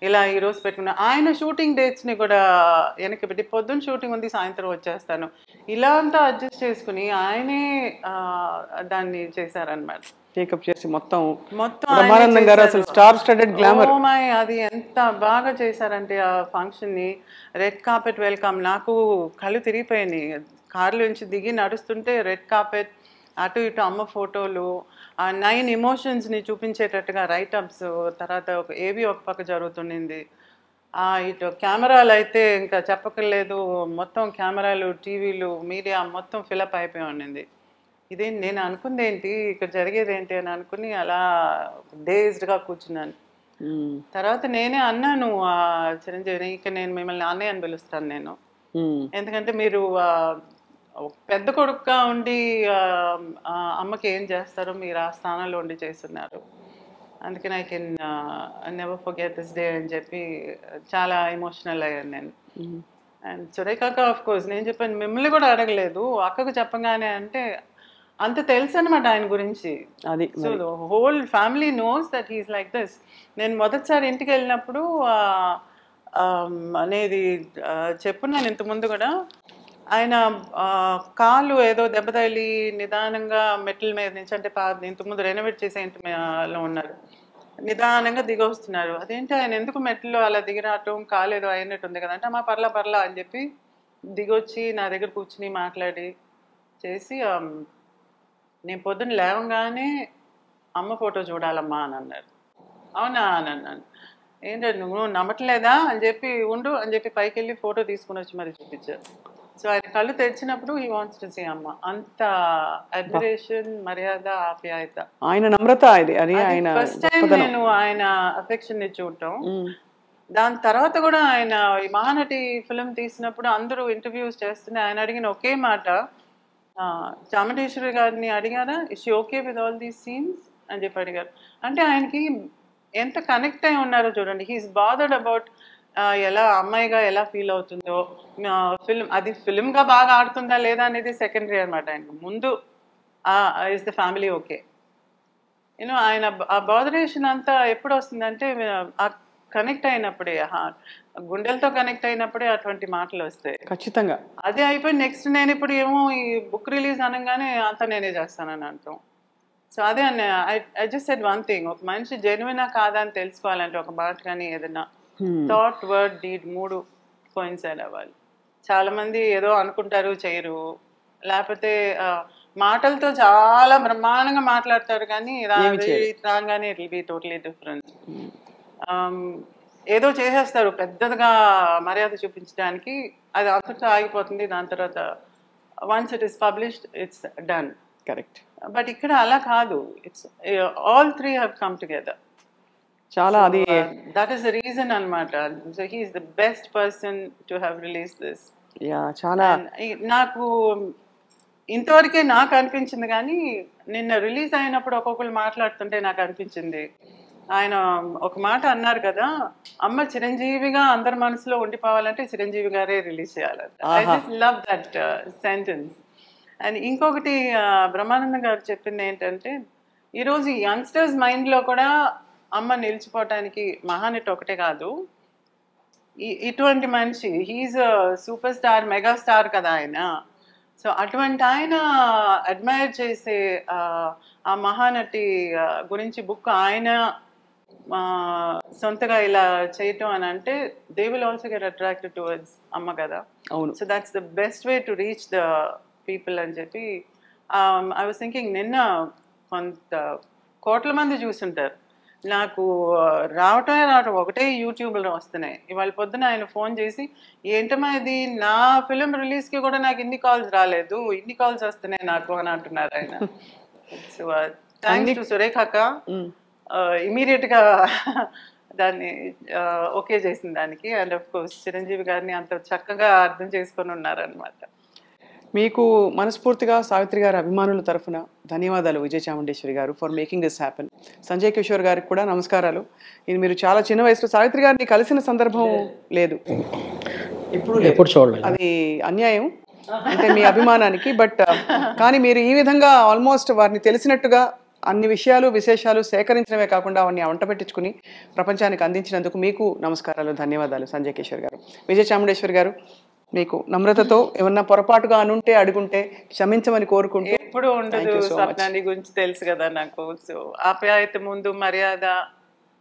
ఇలా ఈరోజు పెట్టుకున్నా. ఆయన షూటింగ్ డేట్స్ని కూడా వెనక్కి పెట్టి పొద్దున్న షూటింగ్ ఉంది సాయంత్రం వచ్చేస్తాను ఇలా అంతా అడ్జస్ట్ చేసుకుని ఆయనే దాన్ని చేశారనమాట. టేకప్ చేసి మొత్తం బ్రహ్మానందం గారు అసలు స్టార్ స్టడెడ్ గ్లామర్. అది ఎంత బాగా చేశారంటే ఆ ఫంక్షన్ని, రెడ్ కార్పెట్ వెల్కమ్, నాకు కళ్ళు తిరిగిపోయినాయి. కారులో నుంచి దిగి నడుస్తుంటే రెడ్ కార్పెట్, అటు ఇటు అమ్మ ఫోటోలు, ఆ 9 ఎమోషన్స్ని చూపించేటట్టుగా రైటప్స్, తర్వాత ఏవి ఒక పక్క జరుగుతుండింది. ఇటు కెమెరాలు అయితే ఇంకా చెప్పక్కర్లేదు, మొత్తం కెమెరాలు, టీవీలు, మీడియా మొత్తం ఫిలప్ అయిపోయి ఉండింది. ఇదేంటి నేను అనుకుంది ఏంటి, ఇక్కడ జరిగేది ఏంటి అని అనుకుని అలా డేజ్డ్గా కూర్చున్నాను. తర్వాత నేనే అన్నాను చిరంజీవిని, ఇక నేను మిమ్మల్ని అన్నయ్య అని పిలుస్తాను నేను, ఎందుకంటే మీరు పెద్ద కొడుకుగా ఉండి అమ్మకి ఏం చేస్తారో మీరు ఆ స్థానంలో ఉండి చేస్తున్నారు, అందుకని I can never forget this day అని చెప్పి చాలా ఎమోషనల్ అయ్యాను నేను. అండ్ సురేఖ అక్క ఆఫ్ కోర్స్ నేను చెప్పాను, మిమ్మల్ని కూడా అడగలేదు, అక్కకు చెప్పగానే అంటే అంత తెలుసు అనమాట ఆయన గురించి. అది so whole family knows that he's like this. నేను మొదటిసారి ఇంటికి వెళ్ళినప్పుడు అనేది చెప్పున్నాను ఇంతకుముందు కూడా, ఆయన కాళ్ళు ఏదో దెబ్బ తగిలి నిదానంగా మెట్ల మీద నుంచి, అంటే ఇంతకుముందు రెనోవేట్ చేసే ఇంటిలో ఉన్నారు, నిదానంగా దిగి వస్తున్నారు. అదేంటి ఆయన ఎందుకు మెట్లు అలా దిగి రావటం, కాలు ఏదో అయినట్టు ఉంది కదా అంటే, అమ్మా పర్లా అని చెప్పి దిగొచ్చి నా దగ్గర కూర్చుని మాట్లాడి చేసి, నేను పొద్దున్న లేవగానే అమ్మ ఫోటో చూడాలమ్మా అని అన్నారు. అవునా అని అన్నాను. ఏంటంటే నువ్వు నమ్మట్లేదా అని చెప్పి, ఉండు అని చెప్పి పైకి వెళ్ళి ఫోటో తీసుకుని వచ్చి మరి చూపించారు. సో ఆయన కళ్ళు తెరిచినప్పుడు హీ వాంట్స్ టు సీ అమ్మ. అంత అడ్మిరేషన్, మర్యాద, ఆప్యాయత, ఆయన నమ్రత. అది ఆయన ఫస్ట్ టైం నేను ఆయన అఫెక్షన్ ని చూడటం. దాని తర్వాత కూడా ఆయన ఈ మహానటి ఫిలిం తీసినప్పుడు అందరూ ఇంటర్వ్యూస్ చేస్తుంటే ఆయన అడిగిన ఒకే మాట, చాముండేశ్వరి గారిని అడిగారా, is she okay with all these scenes అని చెప్పి అడిగారు. అంటే ఆయనకి ఎంత కనెక్ట్ అయి ఉన్నారో చూడండి. హీఈస్ బాదర్డ్ అబౌట్ ఎలా అమ్మాయిగా ఎలా ఫీల్ అవుతుందో, ఫిల్మ్ అది ఫిల్మ్గా బాగా ఆడుతుందా లేదా అనేది సెకండరీ అనమాట. ఆయనకు ముందు is the family okay. You know ఆయన ఆ బాదరేషన్ అంతా ఎప్పుడు వస్తుందంటే కనెక్ట్ అయినప్పుడే, గుండెలతో కనెక్ట్ అయినప్పుడే అటువంటి మాటలు వస్తాయి ఖచ్చితంగా. అదే అయిపోయి నెక్స్ట్ నేను ఇప్పుడు ఏమో ఈ బుక్ రిలీజ్ అనగానే అంతా నేనే చేస్తానని అంటాం. సో అదే అన్న I just said one thing, ఒక మనిషి జెన్యునా కాదా అని తెలుసుకోవాలంటే ఒక మాట కానీ ఏదైనా థాట్, వర్డ్, డీడ్ 3 కోయిన్సైడ్ అవ్వాలి. చాలా మంది ఏదో అనుకుంటారు చేయరు, లేకపోతే మాటలతో చాలా బ్రహ్మాండంగా మాట్లాడతారు కానీ రాగానే it will be totally different. ఏదో చేసేస్తారు పెద్దదిగా మర్యాద చూపించడానికి, అది అంతటితో ఆగిపోతుంది. దాని తర్వాత once it is published it's done. Correct. But ఇక్కడ అలా కాదు, it's all 3 have come together. చాలా అది దట్ ఈస్ ద రీజన్ అన్నమాట. So he is the best person to have release this. చాలా నాకు ఇంతవరకే నాకు అనిపించింది, కానీ నిన్న రిలీజ్ అయినప్పుడు ఒక్కొక్కరు మాట్లాడుతుంటే నాకు అనిపించింది, ఆయన ఒక మాట అన్నారు కదా, అమ్మ చిరంజీవిగా అందరి మనసులో ఉండిపోవాలంటే చిరంజీవి గారే రిలీజ్ చేయాలంట. I just love that sentence. And ఇంకొకటి బ్రహ్మానందం గారు చెప్పింది ఏంటంటే, ఈరోజు యంగ్స్టర్స్ మైండ్లో కూడా అమ్మ నిలిచిపోవటానికి మహానటి ఒకటే కాదు, ఇటువంటి మనిషి, he's super star, mega star కదా ఆయన. సో అటువంటి ఆయన అడ్మైర్ చేసే ఆ మహానటి గురించి బుక్ ఆయన సొంతగా ఇలా చేయటం అని అంటే, they will also get attracted towards అమ్మ కదా. అవును. So that's the best way to reach the people అని చెప్పి ఐ వాజ్ థింకింగ్, నిన్న కొంత కోట్ల మంది చూసుంటారు, నాకు రావటమే ఒకటే యూట్యూబ్లో వస్తున్నాయి. ఇవాళ పొద్దున ఆయన ఫోన్ చేసి, ఏంటమ్మా ఇది, నా ఫిలిం రిలీజ్కి కూడా నాకు ఇన్ని కాల్స్ రాలేదు, ఇన్ని కాల్స్ వస్తున్నాయి నాకు అని అంటున్నారు ఆయన. సో థ్యాంక్స్ టు సురేఖ అక్క, ఇమీడియట్గా దాన్ని ఓకే చేసిన దానికి. అండ్ ఆఫ్ కోర్స్ చిరంజీవి గారిని అంత చక్కగా అర్థం చేసుకొని ఉన్నారనమాట. మీకు మనస్ఫూర్తిగా సావిత్రి గారి అభిమానుల తరఫున ధన్యవాదాలు విజయ చాముండేశ్వరి గారు for making this happen. Sanjay Kishore గారికి కూడా నమస్కారాలు. మీరు చాలా చిన్న వయసులో సావిత్రి గారిని కలిసిన సందర్భం లేదు, ఎప్పుడు చూడలేదు, అది అన్యాయం అంటే మీ అభిమానానికి. బట్ కానీ మీరు ఈ విధంగా ఆల్మోస్ట్ వారిని తెలిసినట్టుగా అన్ని విషయాలు విశేషాలు సేకరించడమే కాకుండా అవన్నీ వంట పెట్టించుకుని ప్రపంచానికి అందించినందుకు మీకు నమస్కారాలు, ధన్యవాదాలు సంజయ్ కిషోర్ గారు. విజయ చాముండేశ్వరి గారు, మీకు నమ్రతతో ఏమన్నా పొరపాటుగా అనుంటే అడుగుంటే క్షమించమని కోరుకుంటూ. ఎప్పుడు ఉండదు, స్వప్నాన్ని గురించి తెలుసు కదా నాకు. సో ఆప్యాయత ముందు మర్యాద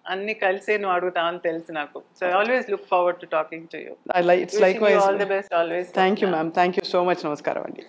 అన్ని కలిసే నువ్వు అడుగుతావని తెలుసు నాకు. So I always look forward to talking to you. It's likewise. All the best always. Thank you ma'am, thank you so much. నమస్కారం అండి.